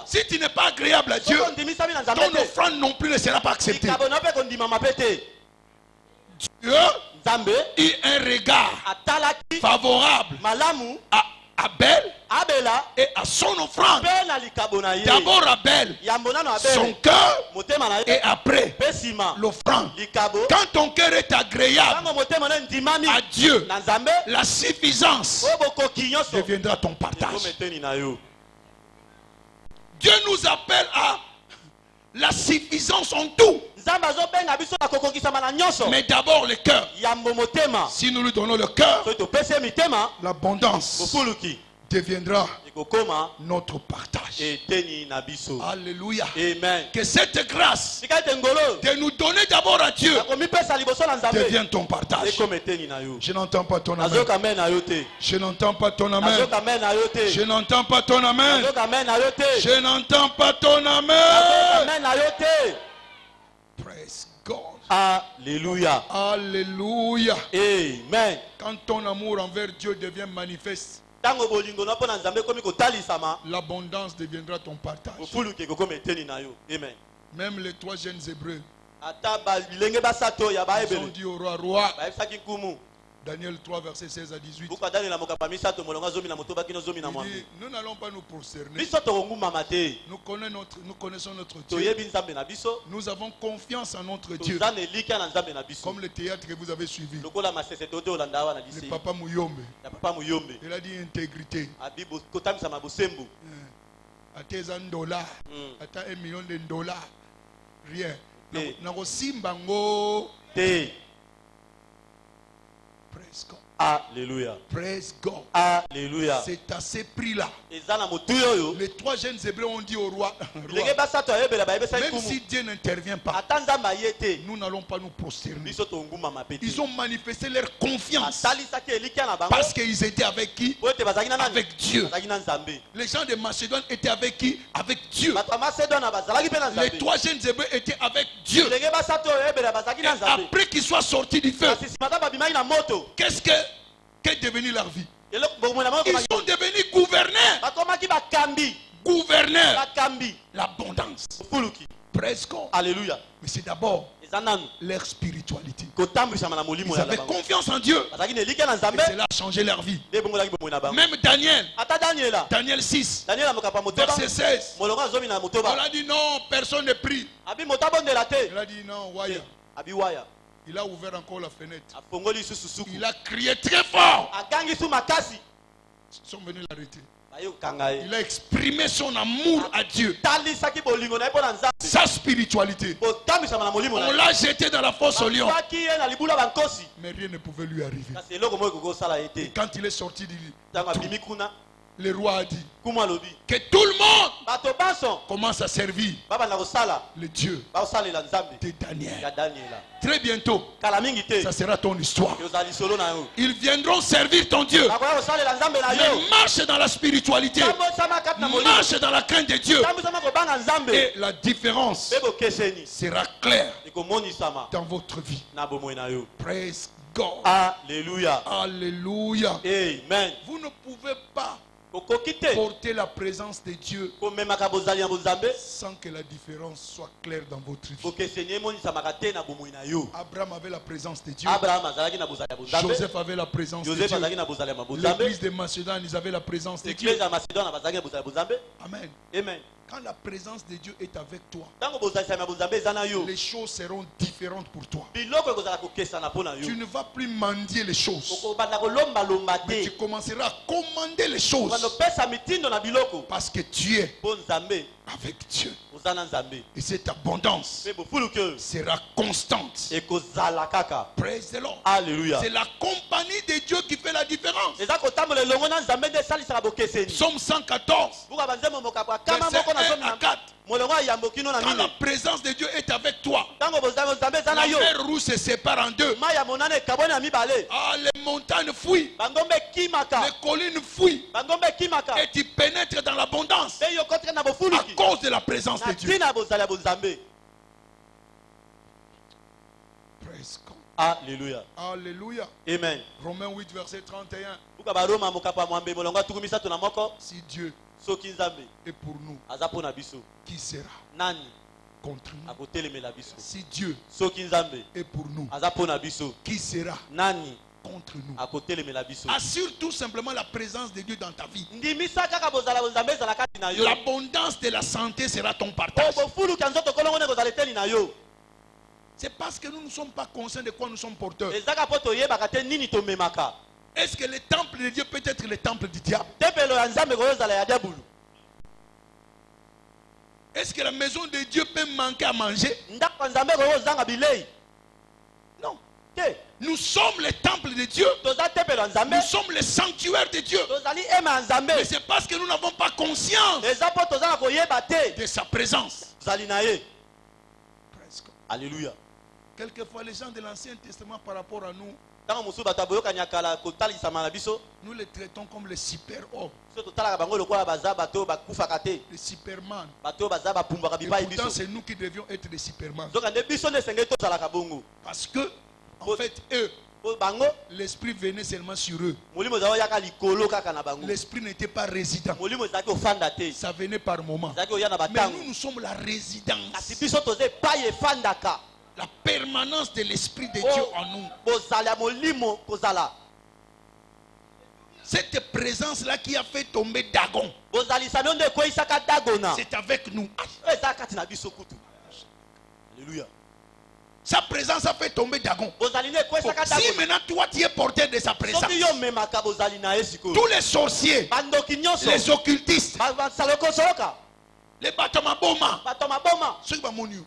Si tu n'es pas agréable à Dieu, ton offrande non plus ne sera pas acceptée. Dieu a un regard favorable à Abel et à son offrande. D'abord Abel, son cœur, et après l'offrande. Quand ton cœur est agréable à Dieu, la suffisance deviendra ton partage. Dieu nous appelle à la suffisance en tout. Mais d'abord le cœur. Si nous lui donnons le cœur, l'abondance deviendra notre partage. Alléluia. Amen. Que cette grâce de nous donner d'abord à Dieu devienne ton partage. Je n'entends pas ton amen. Je n'entends pas ton amen. Je n'entends pas ton amen. Je n'entends pas ton amen. Praise God. Alléluia. Alléluia. Amen. Quand ton amour envers Dieu devient manifeste, l'abondance deviendra ton partage. Même les 3 jeunes Hébreux, ils ont dit au roi, Daniel 3, verset 16 à 18. Il dit, nous n'allons pas nous prosterner. Nous connaissons notre Dieu. Nous avons confiance en notre Dieu. Comme le théâtre que vous avez suivi. Le Papa Muyombe. Il a dit intégrité. À tes $1, à $1 million, rien. Praise God. Alléluia. Praise God. Alléluia. C'est à ces prix-là. Les 3 jeunes Hébreux ont dit au roi, même si Dieu n'intervient pas, nous n'allons pas nous prosterner. Ils ont manifesté leur confiance parce qu'ils étaient avec qui? Avec Dieu. Les gens de Macédoine étaient avec qui? Avec Dieu. Les 3 jeunes Hébreux étaient avec Dieu. Et après qu'ils soient sortis du feu, qu'est-ce qu'est devenu leur vie? Ils sont devenus gouverneurs. Gouverneurs. L'abondance. Praise God. Alléluia. Mais c'est d'abord leur spiritualité. Ils avaient confiance en Dieu. Et cela a changé leur vie. Même Daniel. Daniel 6. Verset 16. On a dit non, personne ne prie. Il a dit non, Waya. Il a ouvert encore la fenêtre. Il a crié très fort. sont venus l'arrêter. Il a exprimé son amour à Dieu, sa spiritualité. On l'a jeté dans la fosse au lion, mais rien ne pouvait lui arriver. Et quand il est sorti du lit, le roi a dit que tout le monde commence à servir le Dieu de Daniel. Très bientôt, ça sera ton histoire. Ils viendront servir ton Dieu. Mais marche dans la spiritualité, marche dans la crainte de Dieu, et la différence sera claire dans votre vie. Praise God. Alléluia. Alléluia. Amen. Vous ne pouvez pas porter la présence de Dieu sans que la différence soit claire dans votre vie. Abraham avait la présence de Dieu. Joseph avait la présence de Dieu. L'église de Macédoine, ils avaient la présence de Dieu. Amen. Amen. Quand la présence de Dieu est avec toi, les choses seront différentes pour toi. Tu ne vas plus mendier les choses, mais tu commenceras à commander les choses, parce que tu es avec Dieu. Et cette abondance sera constante. Praise the Lord. Alléluia. C'est la compagnie de Dieu qui fait la différence. Psaume 114, verset 1 à 4. Quand la présence de Dieu est avec toi, la mer rouge se sépare en deux. Ah, les montagnes fuient, les collines fuient, et tu pénètres dans l'abondance à cause de la présence de Dieu. Praise God. Alléluia. Alléluia. Amen. Romains 8, verset 31. Si Dieu est pour nous, qui sera contre nous? Si Dieu est pour nous, qui sera contre nous? Assure tout simplement la présence de Dieu dans ta vie. L'abondance de la santé sera ton partage. C'est parce que nous ne sommes pas conscients de quoi nous sommes porteurs. Est-ce que le temple de Dieu peut être le temple du diable? Est-ce que la maison de Dieu peut manquer à manger? Non. Nous sommes le temple de Dieu. Nous sommes le sanctuaire de Dieu. Mais c'est parce que nous n'avons pas conscience de sa présence. Alléluia. Quelquefois, les gens de l'Ancien Testament par rapport à nous, nous les traitons comme les super-hommes, les superman. Et pourtant, c'est nous qui devions être les superman. Parce que, en fait, eux, l'esprit venait seulement sur eux. L'esprit n'était pas résident. Ça venait par moment. Mais nous, nous sommes la résidence, la permanence de l'esprit de Dieu en nous. Cette présence-là qui a fait tomber Dagon, c'est avec nous. Alléluia. Sa présence a fait tomber Dagon. Si maintenant toi tu es porteur de sa présence, tous les sorciers, les occultistes, les batamaboma, ceux qui vont mourir.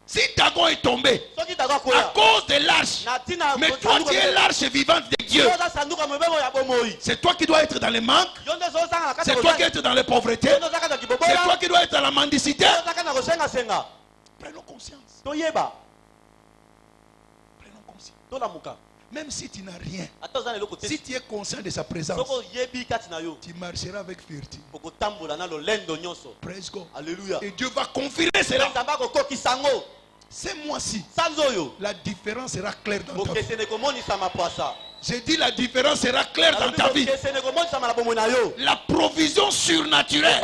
Si Dagon est tombé à cause de l'arche, mais toi tu es l'arche vivante de Dieu, c'est toi qui dois être dans les manques, c'est toi qui dois être dans les pauvretés, c'est toi qui dois être dans la mendicité. Prenons conscience. Prenons conscience. Même si tu n'as rien, si tu es conscient de sa présence, tu marcheras avec fierté. Praise God. Alléluia. Et Dieu va confirmer cela. Ce mois-ci, la différence sera claire dans ta vie. J'ai dit la différence sera claire dans ta vie. La provision surnaturelle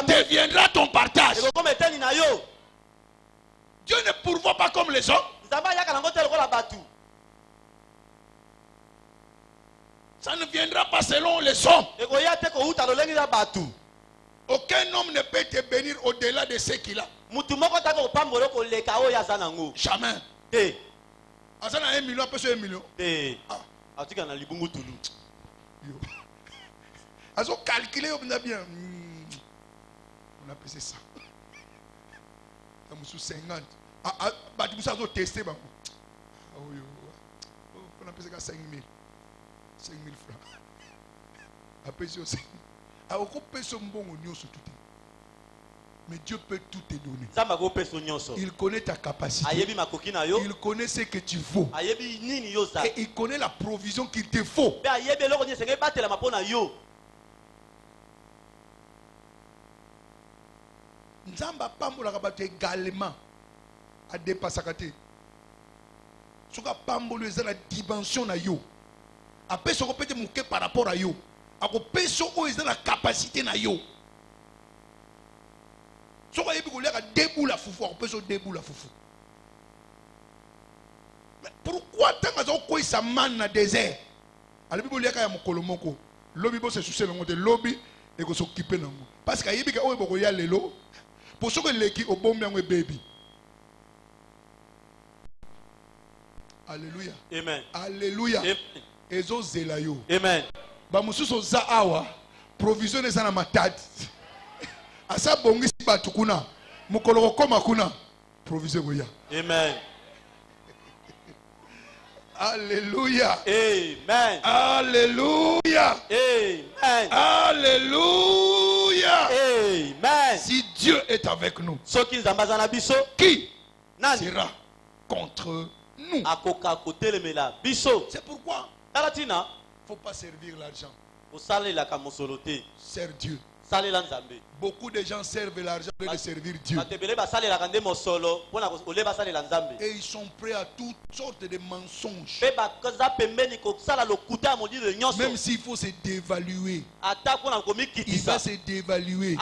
deviendra ton partage. Dieu ne pourvoit pas comme les hommes. Ça ne viendra pas selon les hommes. Aucun homme ne peut te bénir au-delà de ce qu'il a. Jamais. Azana 1 million, peut-être 1 million. Ah. Ils ont calculé, on a bien. On a pesé ça. On a 50. On a testé. On a pesé 5 000. 5 000 francs. Après, c'est mais Dieu peut tout te donner. Il connaît ta capacité. Il connaît ce que tu vaux. Et il connaît la provision qu'il te faut. Nzamba pambola bato également à dépasser kate. Soka pambolo eza la dimension na yo. Après soko pete muke par rapport à yo. Ako peso o eza la capacité na yo. Soka yebi ko leka debout la foufou, ako peso debout la foufou. Mais pourquoi tant azo ko isa man na désert? Ale bibo leka ya mokolo moko. Lobi bo se soucier nango de lobi et ko s'occuper nango. Parce que yebi ka o boko ya lelo. Pour ce que l'équipe au bon baby. Alléluia. Amen. Alléluia. Amen. Zelayo. Amen. Bamususo za awa provision eza na matadi. Asa bongi si batukuna. Mukolo koma kuna provision goya. Amen. Alléluia. Amen. Alléluia. Amen. Alléluia. Amen. Si Dieu est avec nous, qui sera contre nous? C'est pourquoi il ne faut pas servir l'argent. Serve Dieu. Beaucoup de gens servent l'argent pour de servir Dieu. Et ils sont prêts à toutes sortes de mensonges. Même s'il faut se dévaluer, il va se dévaluer.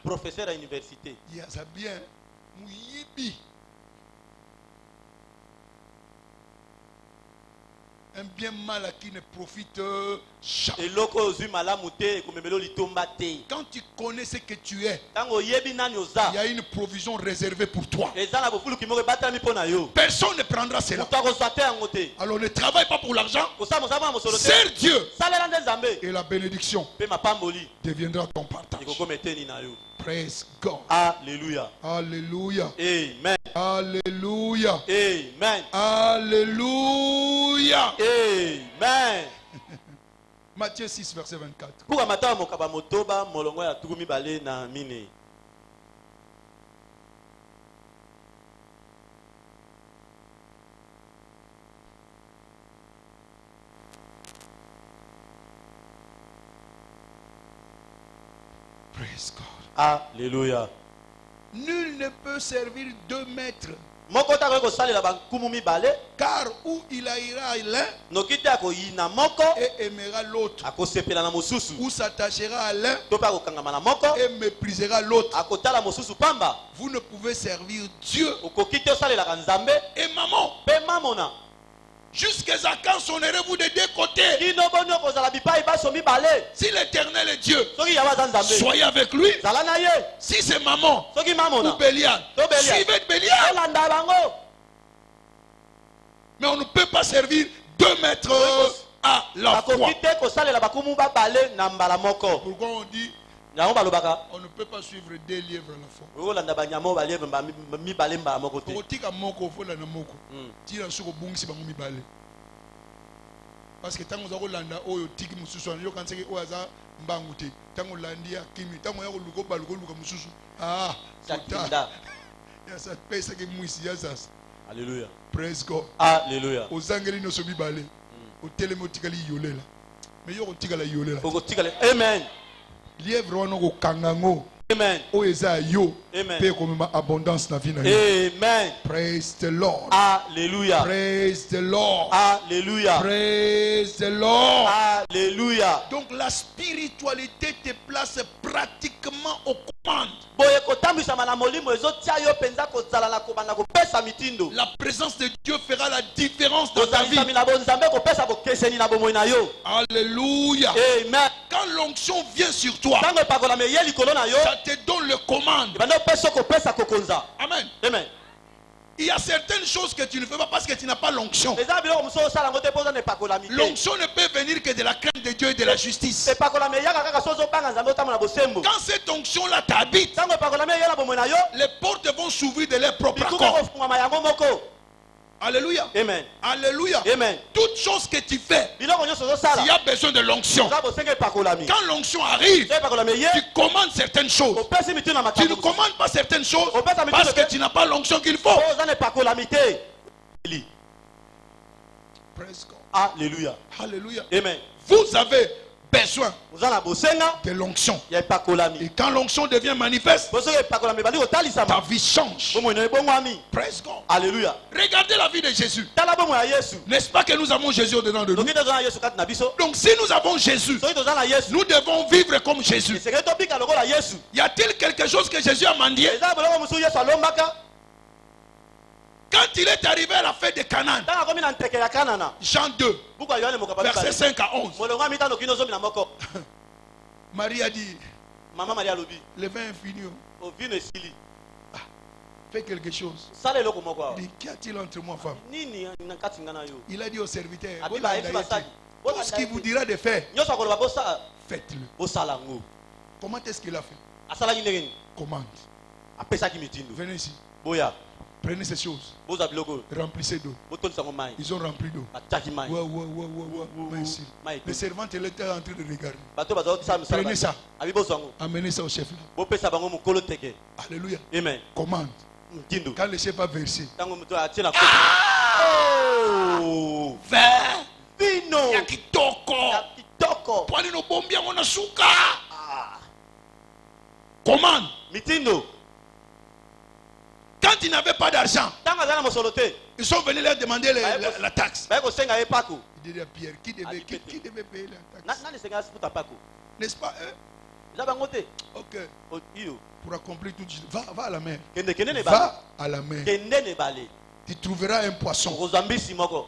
Professeur à l'université. Un bien mal à qui ne profite jamais. Quand tu connais ce que tu es, il y a une provision réservée pour toi. Personne ne prendra cela. Alors ne travaille pas pour l'argent. Sers Dieu. Et la bénédiction deviendra ton partage. Praise God. Alléluia. Alléluia. Amen. Alléluia. Amen. Alléluia. Amen. Matthieu 6, verset 24. Praise God. Alléluia. Nul ne peut servir 2 maîtres. Car où il ira l'un et aimera l'autre, ou s'attachera à l'un et méprisera l'autre. Vous ne pouvez servir Dieu et maman. Jusqu'à quand sonnerez-vous de 2 côtés? Si l'Éternel est Dieu, soyez avec lui. Si c'est maman ou Bélial, suivez Bélial. Mais on ne peut pas servir 2 maîtres à la fois. Pourquoi on dit on ne peut pas suivre 2 lièvres à la fois? Parce que tant que vous avez un tiki mususu, vous avez un mbangute, tant que vous avez un kimi, tant que vous avez un mususu. Ah, alléluia. Praise God. Alléluia. Aux angeli no sobi balé. Au télémotikali yolela. Mais yo tikala yolela. Amen. Lièvre ono ko kangango. Amen. O eza yo. Amen. Paix comme abondance na vie na yo. Amen. Praise the Lord. Alléluia. Praise the Lord. Alléluia. Praise the Lord. Alléluia. Donc la spiritualité te place pratiquement aux commandes. La présence de Dieu fera la différence dans ta vie. Alléluia. Amen. Quand l'onction l'onction vient sur toi, ça te donne le commande. Amen. Amen. Il y a certaines choses que tu ne fais pas parce que tu n'as pas l'onction. L'onction ne peut venir que de la crainte de Dieu et de la justice. Quand cette onction-là t'habite, les portes vont s'ouvrir de leur propre accord. Alléluia. Amen. Alléluia. Amen. Toute chose que tu fais, il y a besoin de l'onction. Quand l'onction arrive, tu commandes certaines choses. Tu ne commandes pas certaines choses parce que tu n'as pas l'onction qu'il faut. Praise God. Alléluia. Alléluia. Amen. Vous avez besoin de l'onction. Et quand l'onction devient manifeste, ta vie change. Praise God. Alléluia. Regardez la vie de Jésus. N'est-ce pas que nous avons Jésus au-dedans de nous? Donc si nous avons Jésus, nous devons vivre comme Jésus. Y a-t-il quelque chose que Jésus a mendié? Quand il est arrivé à la fête de Canaan, Jean 2, versets 5 à 11, Marie a dit, le vin est fini. Fais quelque chose. Il dit, qu'y a-t-il entre moi, femme? Il a dit au serviteur, tout ce qu'il vous dira de faire, faites-le. Comment est-ce qu'il a fait? Commande. Venez ici. Prenez ces choses. Remplissez d'eau. Ils ont rempli d'eau. Le servant était en train de regarder. Prenez ça. Amenez ça au chef là. Alléluia. Amen. Commande. Quand le chef a versé. Vin. Vino. Yakitoko. Pwani no bombi yango na suka. Commande. Mitindo. Quand ils n'avaient pas d'argent, ils sont venus leur demander la taxe. Il dit à Pierre, qui devait payer la taxe? N'est-ce pas? Ok. Pour accomplir tout, va à la mer. Va à la mer. Tu trouveras un poisson.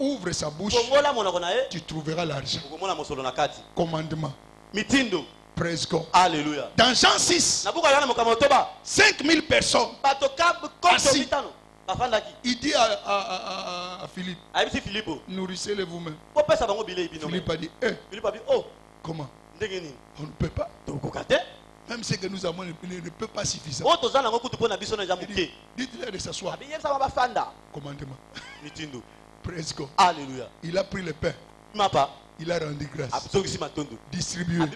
Ouvre sa bouche. Tu trouveras l'argent. Commandement. Praise God. Alléluia. Dans Jean 6, 5000 personnes assis. Il dit à Philippe, nourrissez-les vous-même. Philippe a dit, oh, comment? On ne peut pas. Même ce que nous avons ne peut pas suffisant. Dites-leur de s'asseoir. Commandement. Praise God. Alléluia. Il a pris le pain. Il a rendu grâce. Distribué.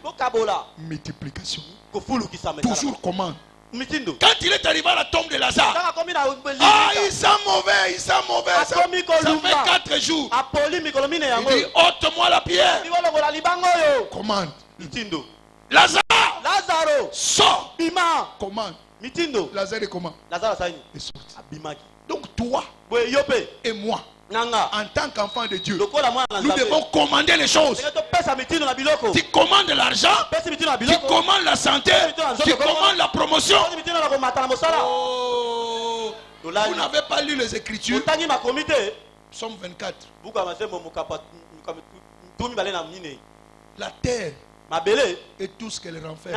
Multiplication. Toujours commande. Quand il est arrivé à la tombe de Lazare, il sent mauvais, il sent mauvais. Ça fait 4 jours. Il dit, ôte-moi la pierre. Commande. Lazare, sors. Commande. Lazare est comment? Est sorti. Donc toi et moi, en tant qu'enfant de Dieu, nous devons commander les choses. Tu commandes l'argent, tu commandes la santé, tu commandes la promotion. Oh, vous n'avez pas lu les Écritures? Psaume 24. La terre et tout ce qu'elle renferme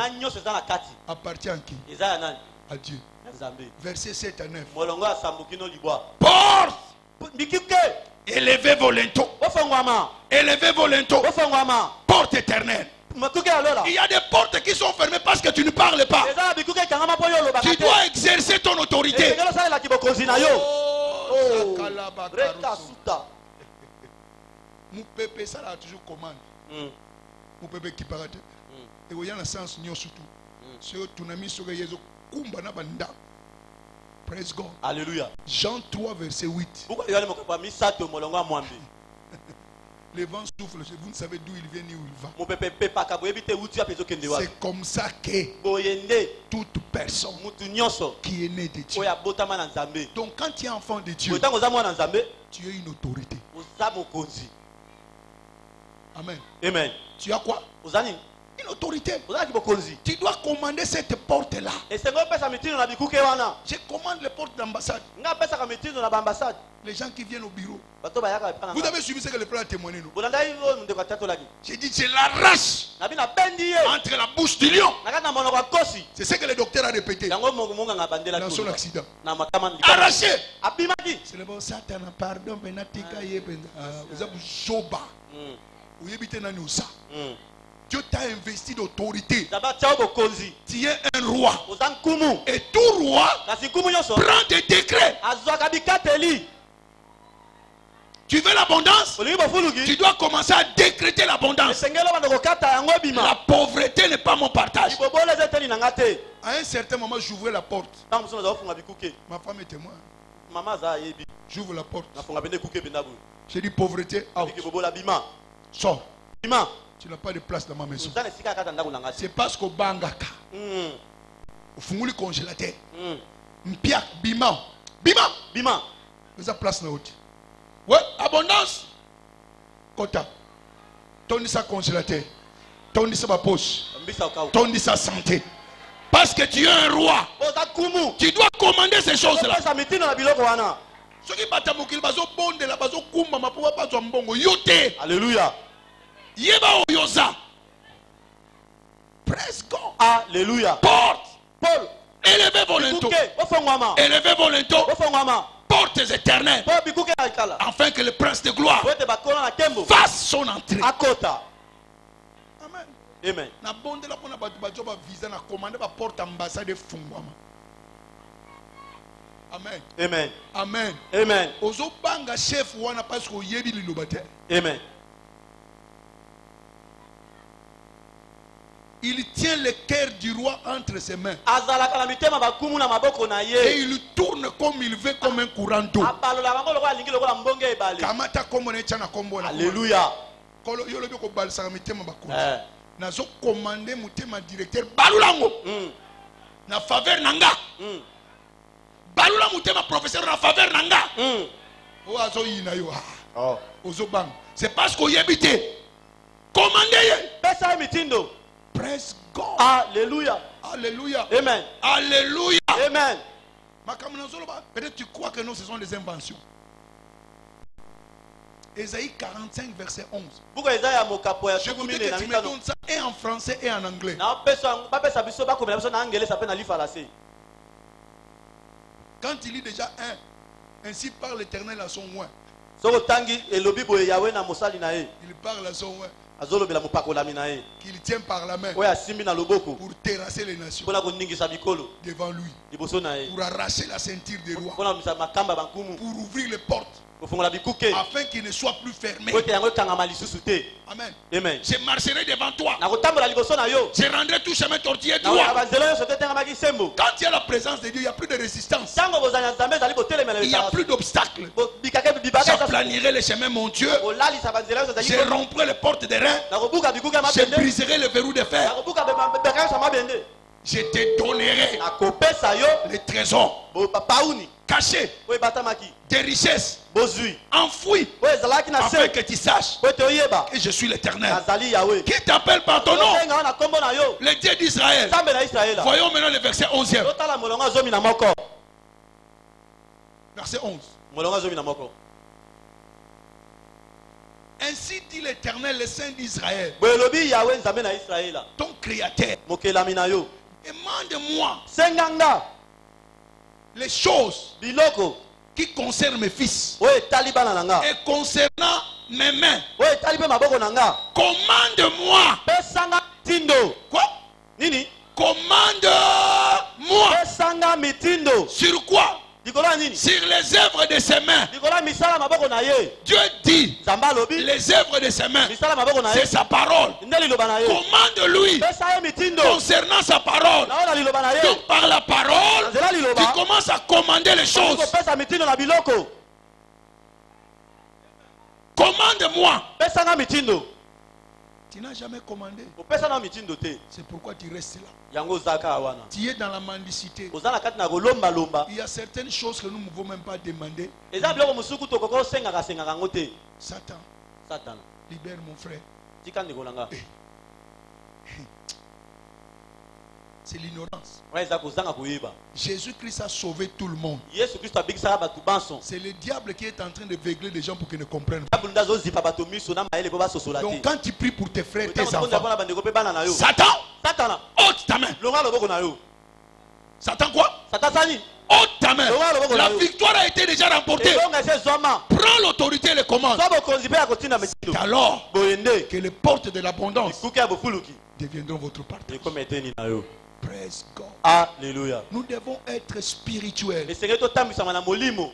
appartient à qui? À Dieu. Versets 7 à 9. Porte! Élevez vos linteaux. Élevez vos linteaux. Porte éternelle. Il y a des portes qui sont fermées parce que tu ne parles pas. Tu dois exercer ton autorité. Mon pépé, ça a toujours commande. Mon pépé qui parle. Et il y a un sens surtout. C'est ton ami sur Jésus. Praise God. Alléluia. Jean 3 verset 8. Le vent souffle, vous ne savez d'où il vient ni où il va. C'est comme ça que toute personne qui est née de Dieu. Donc quand tu es enfant de Dieu, tu as une autorité. Amen. Amen. Tu as quoi? une autorité. Tu dois commander cette porte-là. Je commande les portes d'ambassade. Les gens qui viennent au bureau. Vous avez suivi ce que le frère a témoigné, non? J'ai dit, je l'arrache entre la bouche du lion. C'est ce que le docteur a répété dans son accident. Arraché. C'est le bon Satan, pardon, vous avez Joba. Vous habitez dans nous ça. Dieu t'a investi d'autorité. Tu es un roi. Et tout roi prend des décrets. Tu veux l'abondance? Tu dois commencer à décréter l'abondance. La pauvreté n'est pas mon partage. À un certain moment, j'ouvrais la porte. Ma femme est témoin. J'ouvre la porte. J'ai dit pauvreté, out. Sors. Tu n'as pas de place dans ma maison. C'est parce qu'au Bangaka, au fond du congélateur, Mpiak, Bima. Vous avez place dans l'autre. Ouais, abondance. Kota. Tourne sa congélateur. Tourne sa poche. Tourne sa santé. Parce que tu es un roi. Tu dois commander ces choses-là. Alléluia. Praise God. Alléluia. Porte. Paul. Élevez vos linteaux. Élevez vos linteaux. Portes éternelles. Afin que le prince de gloire fasse son entrée. Amen. Amen. Na bonde la pona batu ba visa na commande ba porte ambassade fungwama. Amen. Amen. Amen. Amen. Ozo banga chef wana parce que yebi lilobate. Amen. Il tient le cœur du roi entre ses mains. Et il tourne comme il veut, comme un courant d'eau. Alléluia. Nazo commandé mutema directeur balulango na faveur nanga balula mutema professeur na faveur nanga o azo yina yo ozo bang c'est parce qu'on y habite commandé pesa mitindo. Praise God. Alléluia. Alléluia. Amen. Alléluia. Amen. Peut-être tu crois que non, ce sont des inventions. Ésaïe 45 verset 11. Je voudrais que tu me donnes ça et en français et en anglais. Quand il lit déjà ainsi parle l'Éternel à son oint. Il parle à son oint. Qu'il tient par la main pour terrasser les nations devant lui, pour arracher la ceinture des rois, pour ouvrir les portes afin qu'il ne soit plus fermé. Amen. Amen. Je marcherai devant toi. Je rendrai tout chemin tortillé droit. Quand il y a la présence de Dieu, il n'y a plus de résistance. Il n'y a plus d'obstacles. J'aplanirai les chemins, mon Dieu. Je romprai les portes des reins. Je briserai le verrou de fer. Je te donnerai les trésors cachés, des richesses enfouies, afin que tu saches que je suis l'Éternel qui t'appelle par ton nom, le Dieu d'Israël. Voyons maintenant le verset 11e. Verset 11. Ainsi dit l'Éternel, le Saint d'Israël, ton Créateur. Demande-moi les choses qui concernent mes fils et concernant mes mains. Commande-moi. Quoi? Commande-moi. Sur quoi? Sur les œuvres de ses mains. Dieu dit les œuvres de ses mains, c'est sa parole. Commande-lui concernant sa parole. Donc par la parole, tu commences à commander les choses. Commande-moi. Tu n'as jamais commandé. C'est pourquoi tu restes là. Tu es dans la mendicité. Il y a certaines choses que nous ne pouvons même pas demander. Satan, libère mon frère. C'est l'ignorance. Ouais, ça cause d'anga kuiba. Jésus-Christ a sauvé tout le monde. Yesu Christ a bigisa ba tubanso. C'est le diable qui est en train de veugler les gens pour qu'ils ne comprennent pas. pas. Donc quand tu pries pour tes frères, tes enfants, Satan, ôte ta main. Satan quoi? Ôte ta main. La victoire a été déjà remportée. Prends l'autorité et les commandes. C'est alors que les portes de l'abondance deviendront votre partage. Praise God. Alléluia. Nous devons être spirituels.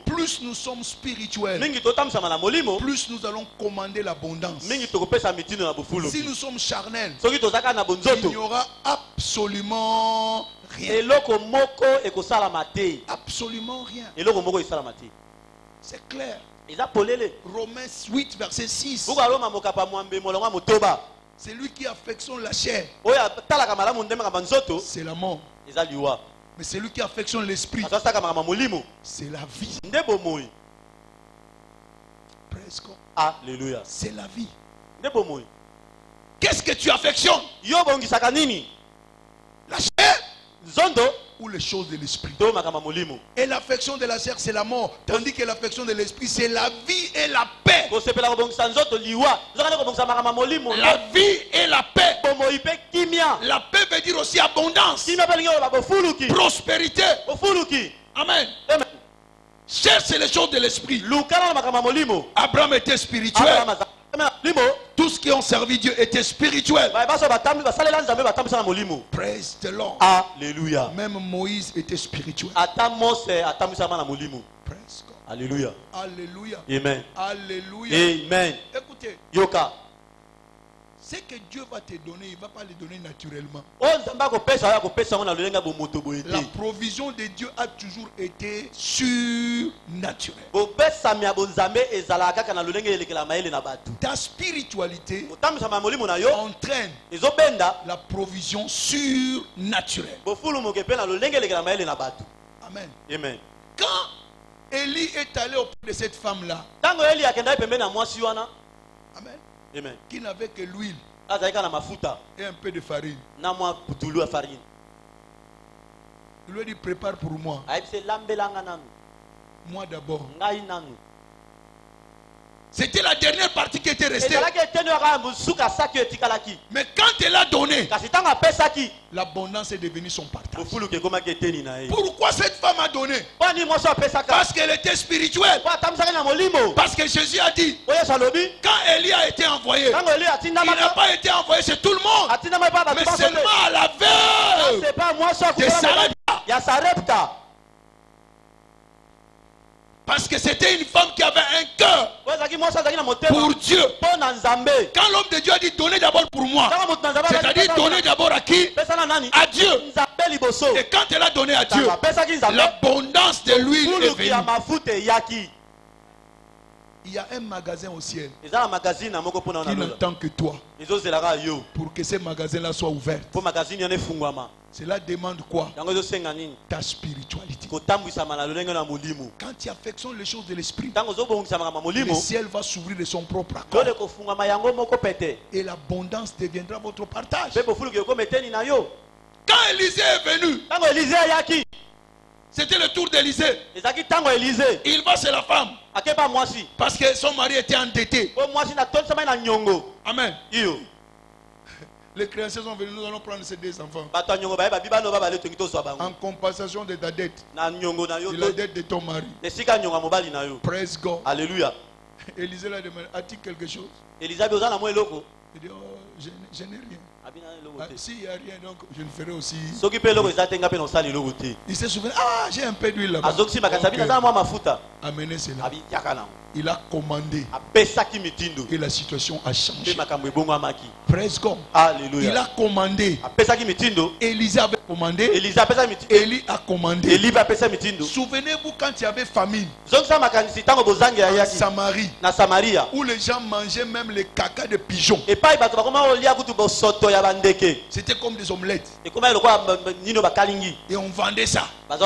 Plus nous sommes spirituels, plus nous allons commander l'abondance. Si nous sommes charnels, il n'y aura absolument rien. Absolument rien. C'est clair. Romains 8, verset 6. Celui qui affectionne la chair, c'est la mort. Mais celui qui affectionne l'esprit, c'est la vie. Praise God. Alléluia. C'est la vie. Qu'est-ce que tu affectionnes? La chair ou les choses de l'esprit? Et l'affection de la chair, c'est la mort, tandis que l'affection de l'esprit, c'est la vie et la paix. La vie et la paix. La paix veut dire aussi abondance, prospérité. Amen. Cherche les choses de l'esprit. Abraham était spirituel. Tous ceux qui ont servi Dieu étaient spirituels. Praise the Lord. Alléluia. Même Moïse était spirituel. Praise God. Alléluia. Alléluia. Amen. Alléluia. Amen. Écoutez, Yoka. ce que Dieu va te donner, il ne va pas le donner naturellement. La provision de Dieu a toujours été surnaturelle. Ta spiritualité entraîne la provision surnaturelle. Amen. Amen. Quand Élie est allé auprès de cette femme-là, amen, amen, qui n'avait que l'huile et un peu de farine, il lui a dit prépare pour moi. Moi d'abord. C'était la dernière partie qui était restée. Mais quand elle a donné, l'abondance est devenue son partage. Pourquoi cette femme a donné? Parce qu'elle était spirituelle. Parce que Jésus a dit, quand Élie a été envoyé, il n'a pas été envoyé chez tout le monde, mais seulement à la veuve de Sarepta. Parce que c'était une femme qui avait un cœur pour Dieu. Quand l'homme de Dieu a dit donnez d'abord pour moi, c'est-à-dire donner d'abord à qui? À Dieu. Et quand elle a donné à Dieu, l'abondance de l'huile est venue. Il y a un magasin au ciel qui n'attend que toi pour que ce magasin-là soit ouvert. Cela demande quoi? Ta spiritualité. Quand tu affectionnes les choses de l'esprit, le ciel va s'ouvrir de son propre accord. Et l'abondance deviendra votre partage. Quand Élisée est venu, c'était le tour d'Élisée. Il va chez la femme parce que son mari était endetté. Amen. Les créanciers sont venus, nous allons prendre ces deux enfants en compensation de ta dette, de la dette de ton mari. Praise God. Alléluia. Élisée l'a demandé, as-tu quelque chose? Il dit, oh, je n'ai rien. S'il n'y a rien, donc je ne ferai aussi. Il s'est souvenu, ah, j'ai un peu d'huile là-bas. Amenez cela. Il a commandé et la situation a changé. Praise God. Alléluia. Il a commandé. Élisée avait commandé. Élie a commandé. Souvenez-vous quand il y avait famine en Samarie, où les gens mangeaient même les caca de pigeons. C'était comme des omelettes. Et on vendait ça à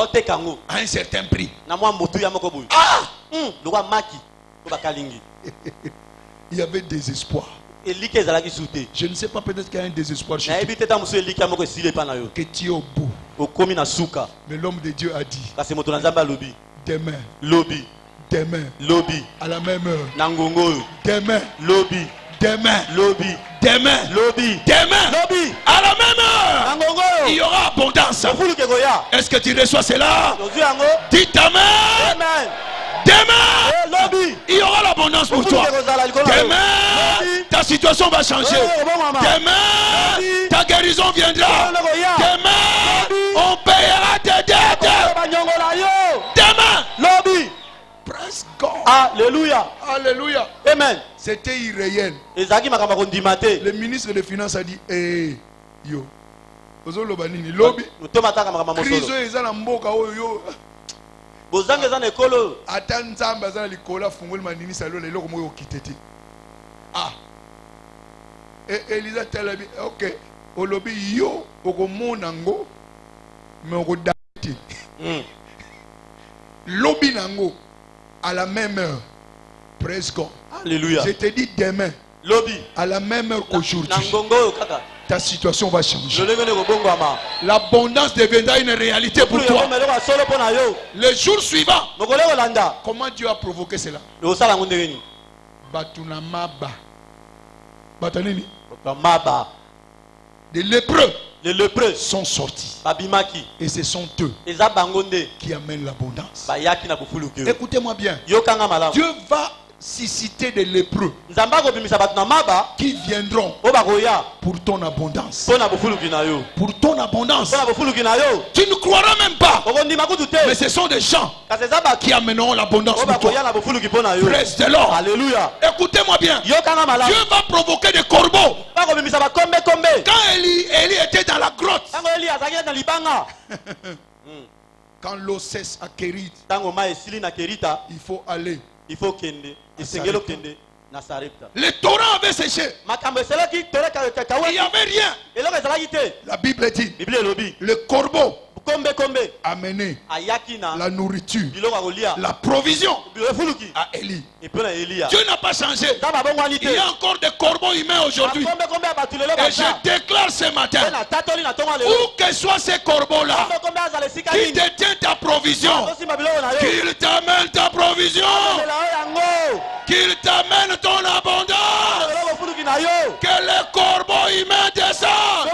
un certain prix. Ah! Il y avait désespoir. Je ne sais pas, peut-être qu'il y a un désespoir chez toi. Que tu es au bout. Mais l'homme de Dieu a dit, demain, demain, à la même heure, demain, demain, demain, demain, à la même heure, il y aura abondance. Est-ce que tu reçois cela? Dites amen. Demain, il y aura l'abondance pour toi. Demain, ta situation va changer. Demain, ta guérison viendra. Demain, on payera tes dettes. Demain, praise God. Alléluia. Alléluia. Amen. C'était irréel. Le ministre des Finances a dit, yo, lobby. Krizo ezana mboka oyo. Ata nzambe azana likola fungoli manini salo lelo ko moyo kitete. Ah. Elisa telabi, OK. Olobi yo okomona ngo mais okodati. Lobby nango à la même heure. Praise God. Alléluia. Je te dis demain. Lobby à la même heure qu'aujourd'hui. Ta situation va changer. L'abondance deviendra une réalité pour toi. Le jour suivant, comment Dieu a provoqué cela? Les lépreux sont sortis. Et ce sont eux qui amènent l'abondance. Écoutez-moi bien. Dieu va susciter des lépreux qui viendront pour ton abondance. Pour ton abondance. Tu ne croiras même pas. Mais ce sont des gens qui amèneront l'abondance pour toi. Praise the Lord. Alléluia. Écoutez-moi bien. Dieu va provoquer des corbeaux. Quand Élie était dans la grotte, quand l'eau cesse à Kérit, il faut aller. Il faut kende. Le torrent avait séché. Il n'y avait rien. La Bible dit, le corbeau amener la nourriture, la provision à Élie. Dieu n'a pas changé. Il y a encore des corbeaux humains aujourd'hui. Et je déclare ce matin, où que soient ces corbeaux-là, qui détient ta provision, qu'il t'amène ta provision, qu'il t'amène ton abondance, que les corbeaux humains descendent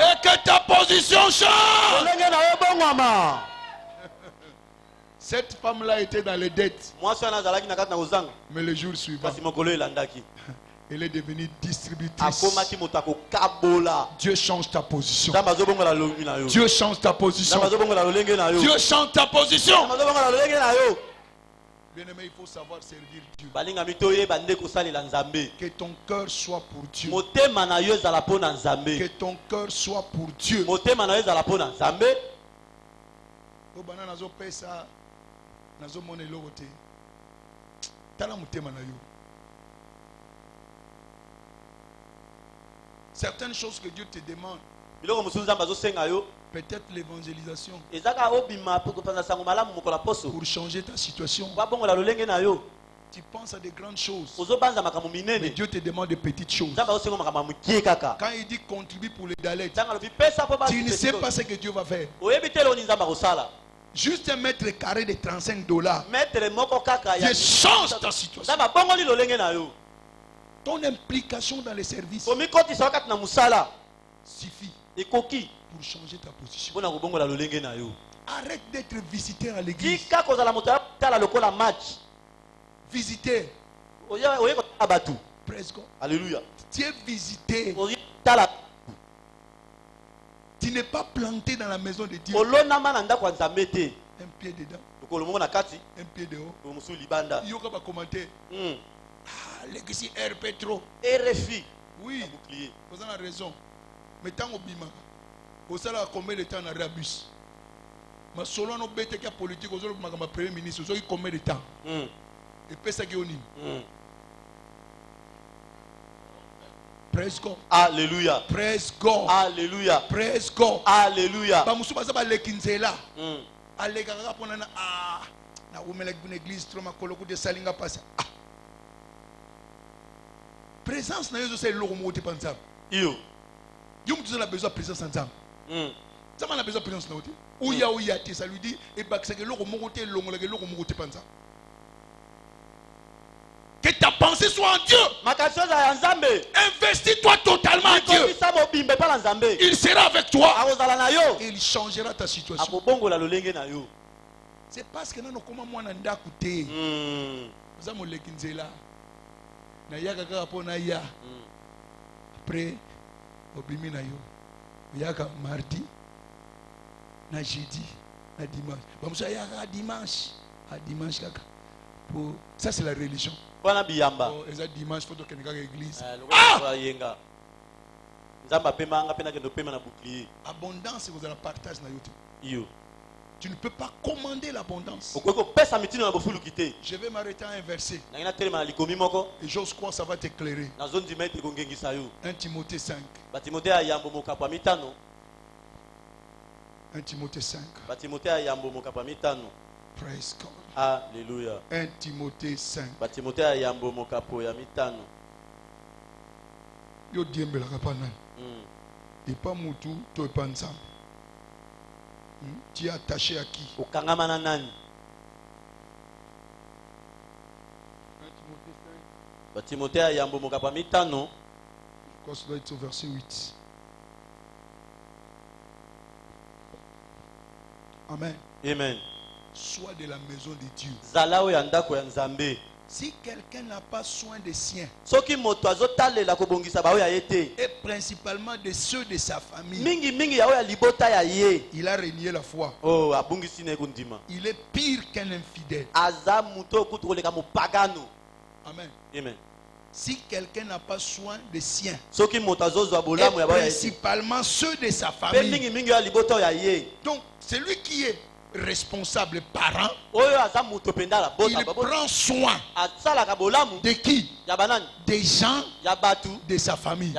et que ta position change. Cette femme-là était dans les dettes. Mais le jour suivant, elle est devenue distributrice. Dieu change ta position. Dieu change ta position. Dieu change ta position. Bien-aimé, il faut savoir servir Dieu. Que ton cœur soit pour Dieu. Que ton cœur soit pour Dieu. Certaines choses que Dieu te demande, peut-être l'évangélisation, pour changer ta situation. Tu penses à des grandes choses, mais Dieu te demande de petites choses. Quand il dit contribue pour les Daleks, tu ne sais pas ce que Dieu va faire. Juste un mètre carré de $35, Dieu change ta situation. Ton implication dans les services suffit pour changer ta position. Arrête d'être visiteur à l'église. Visiteur. Praise God. Alléluia. Tu es visité. Tu n'es pas planté dans la maison de Dieu. Un pied dedans, un pied dehors. Il y aura pas commenter. Legacy R Petro. RFI. Oui, vous avez raison. Mais tant au bima, vous savez combien de temps on a Rabus. Mais selon nos bêtes qui politique, vous avez ma premier ministre, vous avez combien de temps? Et puis ça qui est au Praise God. Alléluia. Praise God. Alléluia. Praise God. Alléluia. Ba musu baza ba lekinzela. Alega ka pona na na umela ku église trop makolo ku de salinga pasa. présence na yo c'est le mot te pensam Yo. Dieu a besoin de présence ensemble. Ça m'a besoin de présence na oti. Ouya ça lui dit et bah c'est que le mot te longo le mot te pensam. Que ta pensée soit en Dieu. Investis-toi totalement en Dieu. Il sera avec toi. Et il changera ta situation. C'est parce que nous comment moi nanda kouté. Nous avons le kinzela. Na ya kaka pona ya. Après obimi na yo. Yaka mardi na jeudi na dimanche. Bamusa ya dimanche. À dimanche kaka. Pour ça c'est la religion. Bwana biyamba. Oh, eza dimanche faut que nous église. Yenga. Nzamba pemanga pena kendo pema na bouclier. Abondance vous la partage na yote. Yo. Tu ne peux pas commander l'abondance. Je vais m'arrêter à un verset. Et j'ose croire que ça va t'éclairer. 1 Timothée 5. 1 Timothée 5. Praise God. Alléluia. 1 Timothée 5. Yo diembela kapana. Et pas mutu to epanza. Tu es attaché à qui? Au kangamana nani. Timothée ayambo mokapa mitano. Je crois que ça doit être au verset 8. Amen. Amen. Sois de la maison de Dieu. Zalao yandako ya Nzambe. Si quelqu'un n'a pas soin des siens, et principalement de ceux de sa famille, il a renié la foi. Oh, il est pire qu'un infidèle. Amen. Amen. Si quelqu'un n'a pas soin des siens, et principalement ceux de sa famille, donc celui qui est responsable parent, il prend soin de qui? Des gens de sa famille.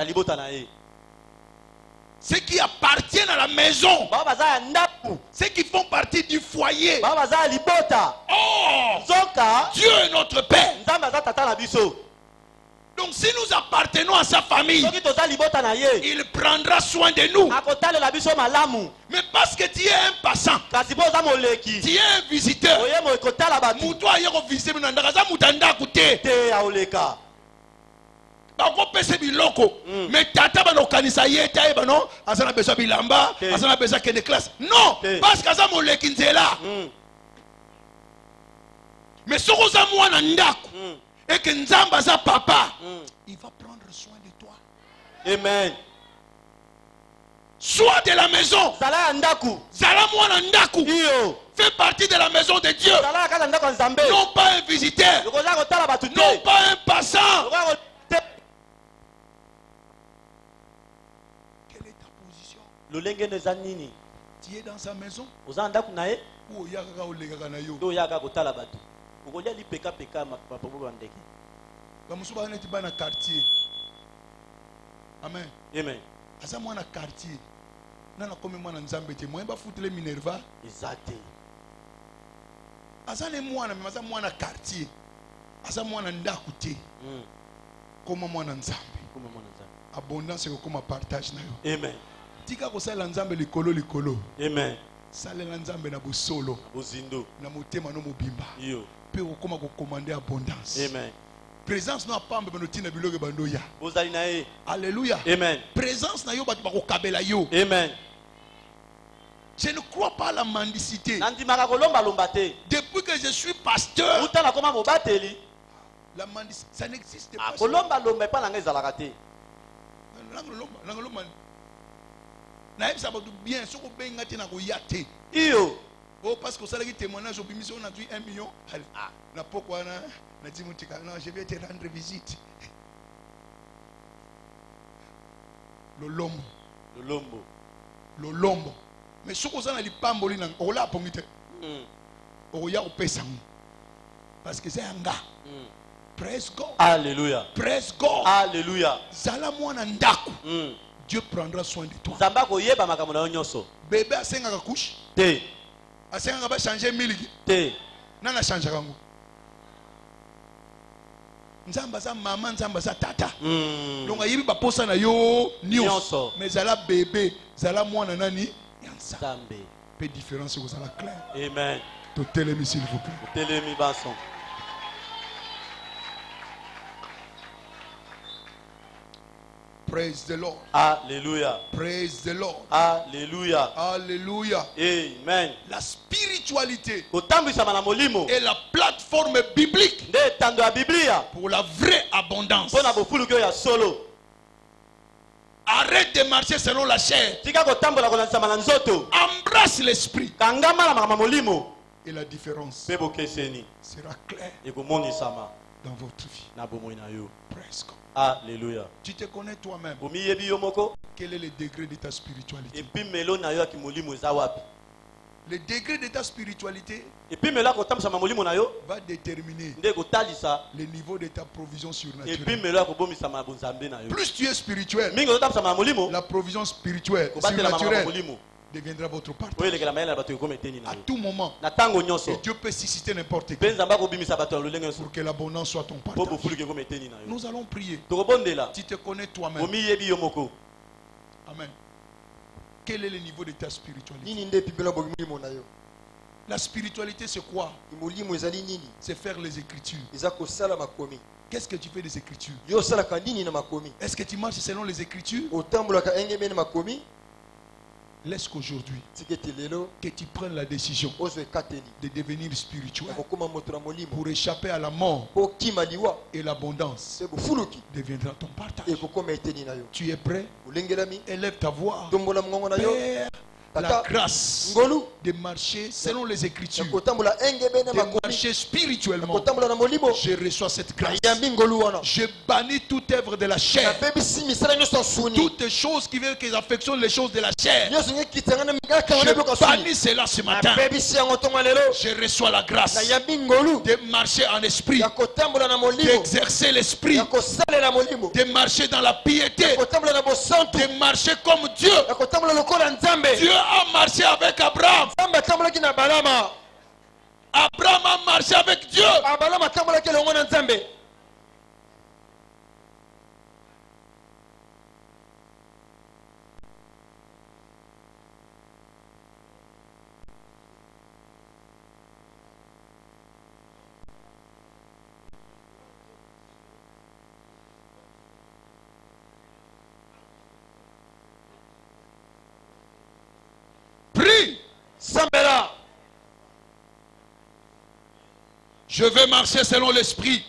Ceux qui appartiennent à la maison, ceux qui font partie du foyer. Oh, Dieu est notre Père. Donc si nous appartenons à sa famille, il prendra soin de nous. Mais parce que tu es un passant, tu es un visiteur, mais tata banokanisa yeta ebano asana besoin bilamba asana besoin que de classe non parce que ça moleki nzela mais soko za mwana ndako et que nzamba za papa il va prendre soin de toi. Amen. Sois de la maison. Zala ndaku. Zala mwana ndaku. Fais partie de la maison de Dieu. Non pas un visiteur. Non pas un passant. Quelle est ta position? Tu es dans sa maison? Ou yaka olegaka na yo? Bamusuba neti bana quartier. Amen. Amen. Asa mwana quartier. Nana comme mwana nzambe te moyen ba futele Minerva. Exacté. Asa ne mwana mais asa mwana quartier. Asa mwana ndaku te. Comme mwana nzambe. Abondance est comme partage na yo. Amen. Tika ko sala nzambe likolo. Amen. Sala nzambe na bosolo. Bozindo. Na motema no mobimba. Yo. Pe ko koma ko commander abondance. Amen. Présence na pamba banotina biloge bandoya. Bozali na ye. Alléluia. Amen. Présence na yo batu bako kabela yo. Amen. Je ne crois pas à la mendicité. Depuis que je suis pasteur, la mendicité, ça n'existe pas. Bien, oh, parce que ça a témoignage au bimis, on a dit 1 million. Na pourquoi na dit non, je vais te rendre visite. Lolombo. Mais ce qu'on a dit pamboli na ola pongite. Oya opesa. Parce que c'est un gars. Praise God. Alléluia. Praise God. Alléluia. Zala mwana ndaku. Dieu prendra soin de toi. Zamba ko yeba makambo na nyonso. Bébé asenga ka couche. Te. Asenga ba changer miliki. Te. Nana changer kango. Nzambaza maman, nzambaza tata. Donc ayibi ba posa na yo nyonso. Mais zala bébé, zala mwana nani yansa. Zambe. Peu différence vous ala clair. Amen. Totelemi s'il vous plaît. Totelemi bason. Praise the Lord. Alléluia. Praise the Lord. Alléluia. Alléluia. Amen. La spiritualité est est la plateforme biblique pour la vraie abondance. Arrête de marcher selon la chair. Embrasse l'esprit. Et la différence sera claire dans votre vie. Praise God. Alléluia. Tu te connais toi-même. Quel est le degré de ta spiritualité? Le degré de ta spiritualité va déterminer le niveau de ta provision surnaturelle. Plus tu es spirituel, la provision spirituelle surnaturelle deviendra votre partage. À tout moment, et Dieu peut susciter n'importe qui pour que l'abondance soit ton partage. Nous allons prier. Tu te connais toi-même. Amen. Quel est le niveau de ta spiritualité? La spiritualité, c'est quoi? C'est faire les Écritures. Qu'est-ce que tu fais des Écritures? Est-ce que tu marches selon les Écritures? Laisse qu'aujourd'hui, que tu prennes la décision de devenir spirituel pour échapper à la mort, et l'abondance deviendra ton partage. Tu es prêt? Élève ta voix. Père, la grâce de marcher selon les Écritures, de marcher spirituellement. Je reçois cette grâce. Je bannis toute œuvre de la chair, toutes choses qui veulent qu'ils affectionnent les choses de la chair. Je bannis cela ce matin. Je reçois la grâce de marcher en esprit, d'exercer l'esprit, de marcher dans la piété, de marcher comme Dieu. Dieu a marché avec Abraham. Abraham a marché avec Dieu. Prie. Je vais marcher selon l'esprit.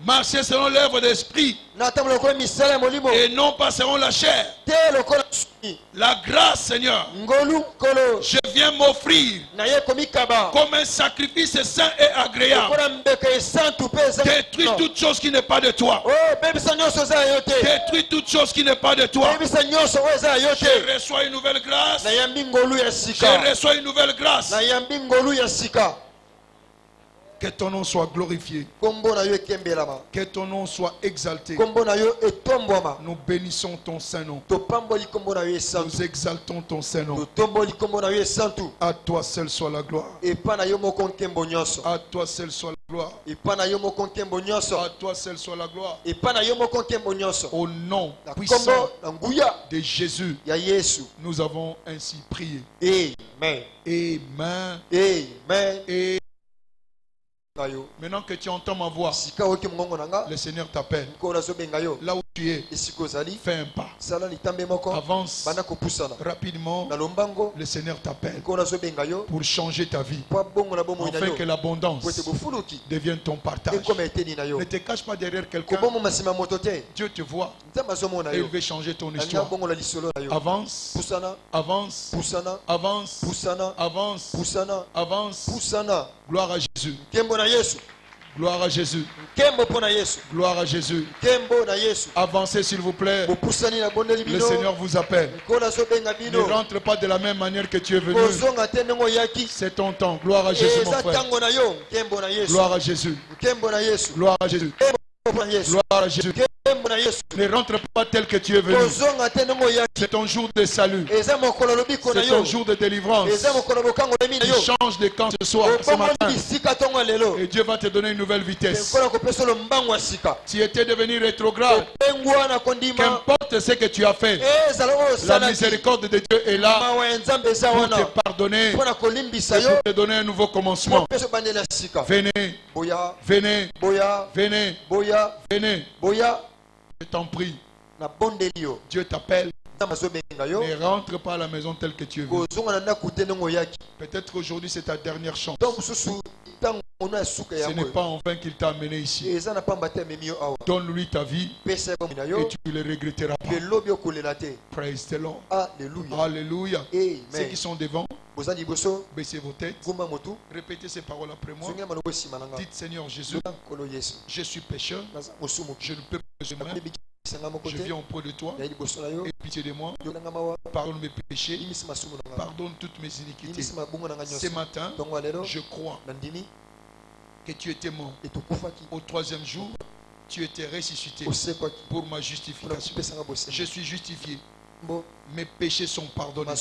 Marcher selon l'œuvre de l'esprit. Et non pas selon la chair. La grâce, Seigneur, je viens m'offrir comme un sacrifice saint et agréable. Détruis toute chose qui n'est pas de toi. Détruis toute chose qui n'est pas de toi. Je reçois une nouvelle grâce. Je reçois une nouvelle grâce. Que ton nom soit glorifié. Que ton nom soit exalté. Nous bénissons ton Saint-Nom. Nous exaltons ton Saint-Nom. À toi seul soit la gloire. À toi seul soit la gloire. À toi seul soit la gloire. Au nom puissant de Jésus, nous avons ainsi prié. Amen. Amen. Amen. Et maintenant que tu entends ma voix, le Seigneur t'appelle. Là où tu es, fais un pas. Avance rapidement. Le Seigneur t'appelle pour changer ta vie, afin que l'abondance devienne ton partage. Ne te cache pas derrière quelqu'un. Dieu te voit et il veut changer ton histoire. Avance, avance, avance, avance, avance. Gloire à Jésus. Gloire à Jésus. Gloire à Jésus. Avancez s'il vous plaît. Le Seigneur vous appelle. Ne rentre pas de la même manière que tu es venu. C'est ton temps. Gloire à Jésus mon frère. Gloire à Jésus. Gloire à Jésus. Gloire à Jésus. Gloire à Jésus. Ne rentre pas tel que tu es venu. C'est ton jour de salut. C'est ton jour de délivrance. Tu changes de camp ce soir, ce matin. Et Dieu va te donner une nouvelle vitesse. Tu étais devenu rétrograde. Qu'importe ce que tu as fait, la miséricorde de Dieu est là pour te pardonner et pour te donner un nouveau commencement. Venez, venez, venez, venez. Je t'en prie. Dieu t'appelle. Ne rentre pas à la maison telle que tu es venu. Peut-être qu'aujourd'hui c'est ta dernière chance. Ce n'est pas en vain qu'il t'a amené ici. Donne-lui ta vie et tu ne le regretteras pas. Praise the Lord. Alléluia. Ceux qui sont devant, baissez vos têtes. Répétez ces paroles après moi. Dites: Seigneur Jésus, je suis pécheur. Je ne peux pas de moi. Je viens auprès de toi. Aie pitié de moi. Pardonne mes péchés. Pardonne toutes mes iniquités. Ce matin, je crois que tu étais mort. Au troisième jour, tu étais ressuscité pour ma justification. Je suis justifié. Mes péchés sont pardonnés.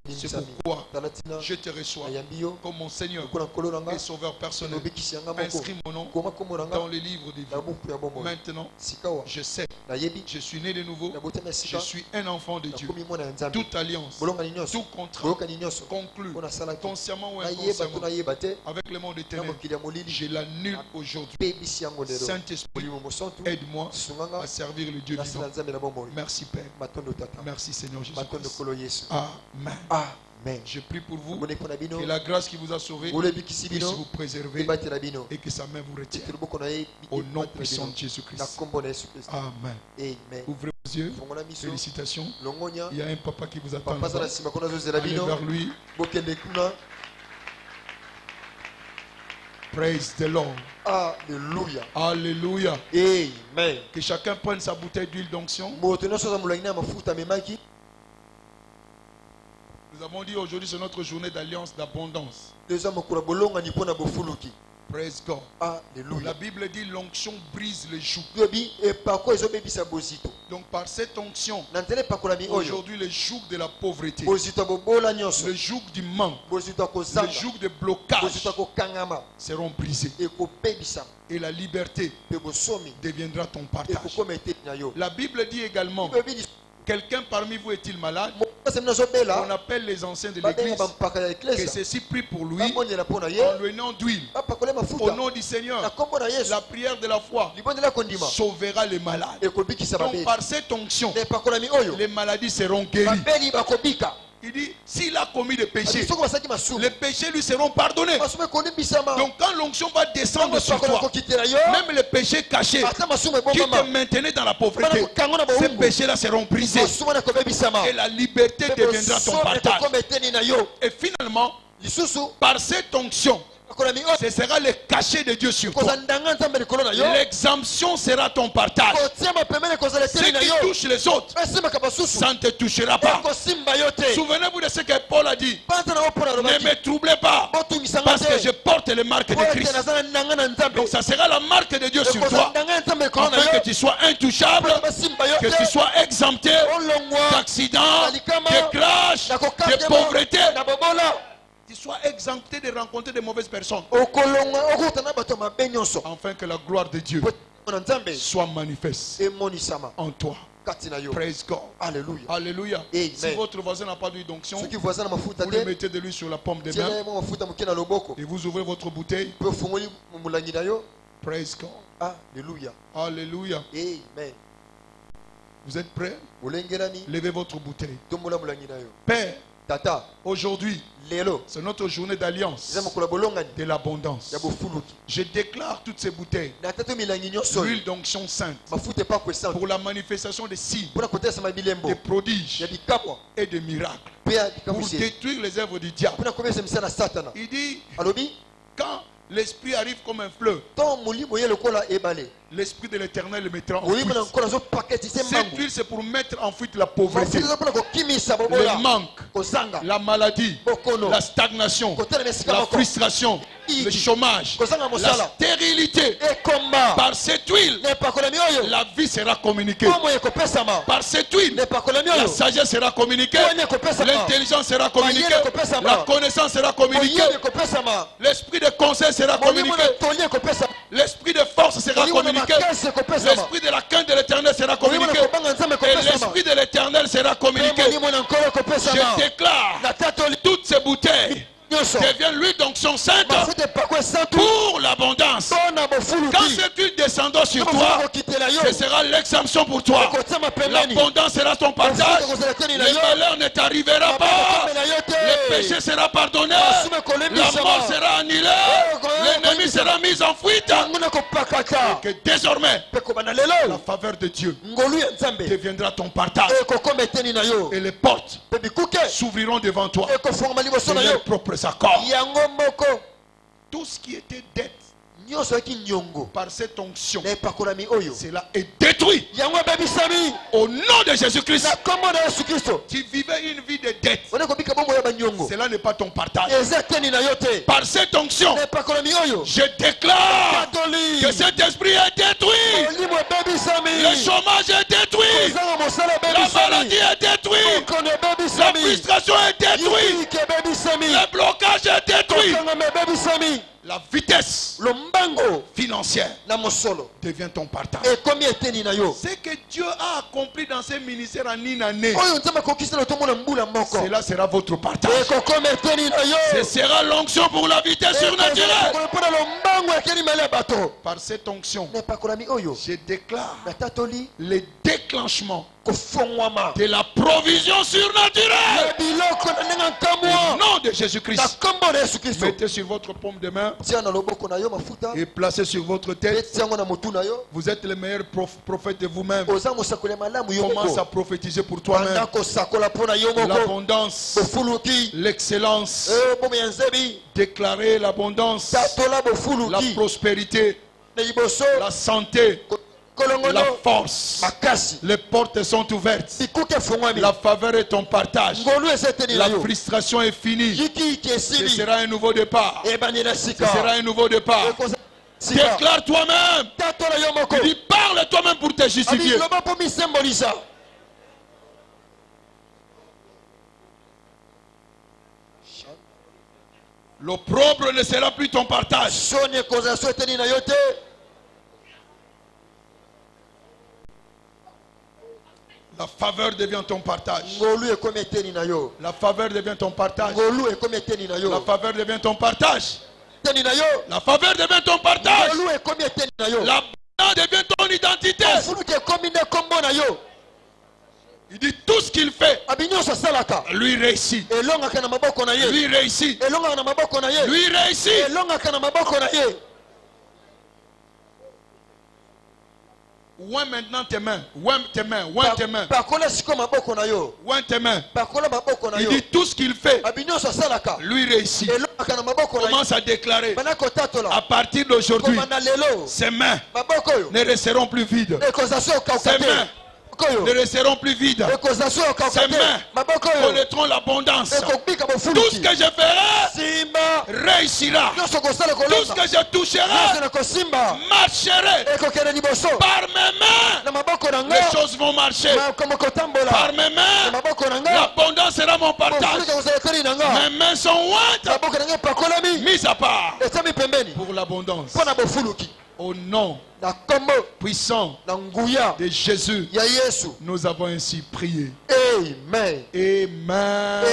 C'est pourquoi je te reçois comme mon Seigneur et Sauveur personnel. Inscris mon nom dans les livres des vies. Maintenant, je sais, je suis né de nouveau. Je suis un enfant de Dieu. Toute alliance, tout contrat conclu, consciemment ou inconsciemment, avec le monde éternel, je l'annule aujourd'hui. Saint-Esprit, aide-moi à servir le Dieu vivant. Merci Père. Merci Seigneur Jésus. Amen. Amen. Je prie pour vous que la grâce qui vous a sauvé puisse vous préserver et que sa main vous retire. Au nom puissant de Jésus-Christ. Amen. Ouvrez vos yeux. Félicitations. Il y a un papa qui vous attend. Allez vers lui. Praise the Lord. Alléluia. Alléluia. Amen. Que chacun prenne sa bouteille d'huile d'onction. Nous avons dit aujourd'hui c'est notre journée d'alliance d'abondance. Praise God. Alléluia. La Bible dit l'onction brise les jougs. Donc par cette onction, aujourd'hui le joug de la pauvreté, le joug du manque, le joug de blocage seront brisés. Et la liberté deviendra ton partage. La Bible dit également, quelqu'un parmi vous est-il malade? On appelle les anciens de l'église que ceci prie pour lui en le nom d'huile. Au nom du Seigneur, la prière de la foi sauvera les malades. Donc par cette onction, les maladies seront guéries. Il dit, s'il a commis des péchés, les péchés lui seront pardonnés. Donc quand l'onction va descendre sur toi, même les péchés cachés qui te maintenaient dans la pauvreté, ces péchés-là seront brisés. Et la liberté deviendra ton partage. Et finalement, par cette onction, ce sera le cachet de Dieu sur toi. L'exemption sera ton partage. Ce qui touche les autres, ça ne te touchera pas. Souvenez-vous de ce que Paul a dit. Ne me troublez pas, parce que je porte les marques de Christ. Donc ça sera la marque de Dieu sur toi, afin que tu sois intouchable, que tu sois exempté d'accidents, de crash, de pauvreté. Tu sois exempté de rencontrer de mauvaises personnes, afin que la gloire de Dieu soit manifeste en toi. Praise God. Alléluia. Alléluia. Si votre voisin n'a pas d'huile d'onction, vous lui mettez de l'huile sur la paume des mains et vous ouvrez votre bouteille. Praise God. Alléluia. Alléluia. Amen. Vous êtes prêts? Levez votre bouteille. Père, Tata, aujourd'hui, c'est notre journée d'alliance, de l'abondance. Je déclare toutes ces bouteilles, l'huile d'onction sainte, pour la manifestation des signes, des prodiges et des miracles, pour détruire les œuvres du diable. Il dit, quand l'esprit arrive comme un fleuve, l'esprit de l'Éternel le mettra en fuite. Cette huile, c'est pour mettre en fuite la pauvreté, le manque, la maladie, la stagnation, la frustration, le chômage, la stérilité. Par cette huile, la vie sera communiquée. Par cette huile, la sagesse sera communiquée, l'intelligence sera communiquée, la connaissance sera communiquée, l'esprit de conseil sera communiqué, l'esprit de force sera communiqué, l'esprit de la crainte de l'Éternel sera communiqué, et l'esprit de l'Éternel sera communiqué. Je déclare, toutes ces bouteilles deviennent l'huile d'onction sainte pour l'abondance. Quand cette huile descendra sur toi, ce sera l'exemption pour toi. L'abondance sera ton partage. Le malheur ne t'arrivera pas. Le péché sera pardonné. La mort sera annulée. L'ennemi sera mis en fuite. Et que désormais, la faveur de Dieu deviendra ton partage. Et les portes s'ouvriront devant toi. Et leurs propres accords. Tout ce qui était dette par cette onction, cela est détruit. Au nom de Jésus-Christ, tu vivais une vie de dette. Cela n'est pas ton partage. Par cette onction, je déclare que cet esprit est détruit. Le chômage est détruit. La maladie est détruite. La frustration est détruite. Le blocage est détruit. La vitesse financière devient ton partage. Ce que Dieu a accompli dans ses ministères en une année, cela sera votre partage. Ce sera l'onction pour la vitesse surnaturelle. Par cette onction, je déclare le déclenchement de la provision surnaturelle. Au nom de Jésus-Christ, mettez sur votre paume de main et placez sur votre tête. Vous êtes le meilleur prophète de vous-même. Commence à prophétiser pour toi-même l'abondance, l'excellence, déclarer l'abondance, la prospérité, la santé, la force. Les portes sont ouvertes. La faveur est ton partage. La frustration est finie. Ce sera un nouveau départ. Ce sera un nouveau départ. Déclare toi-même. Dis, parle toi-même pour te justifier. L'opprobre ne sera plus ton partage. La faveur devient ton partage. La faveur devient ton partage. La faveur devient ton partage. La faveur devient ton partage. L'abondance devient ton identité. Il dit tout ce qu'il fait, lui réussit. Lui réussit. Lui réussit. Ouin maintenant tes mains. Ouin tes mains. Ouin tes mains. Ouin tes mains. Il dit tout ce qu'il fait, lui réussit. Commence à déclarer. À partir d'aujourd'hui, ses mains ne resteront plus vides. Ses mains ne resteront plus vides. Ses mains connaîtront l'abondance. Tout ce que je ferai réussira. Tout ce que je toucherai marcherai. Par mes mains, les choses vont marcher. Par mes mains, l'abondance sera mon partage. Mes mains sont ointes, mises à part pour l'abondance. Au nom puissant de Jésus, nous avons ainsi prié. Amen. Amen.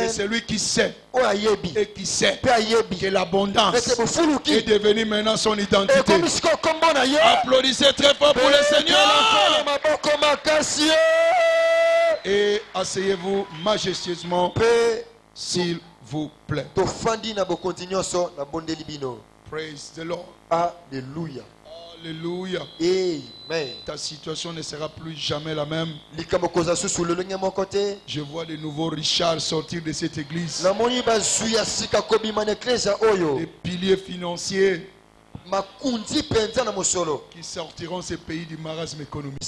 Et celui qui sait et qui sait que l'abondance est devenue maintenant son identité. Applaudissez très fort pour le Seigneur. Et asseyez-vous majestueusement, s'il vous plaît. Praise the Lord. Alléluia. Alléluia. Amen. Ta situation ne sera plus jamais la même. Je vois de nouveaux Richard sortir de cette église. Les piliers financiers qui sortiront ces pays du marasme économique.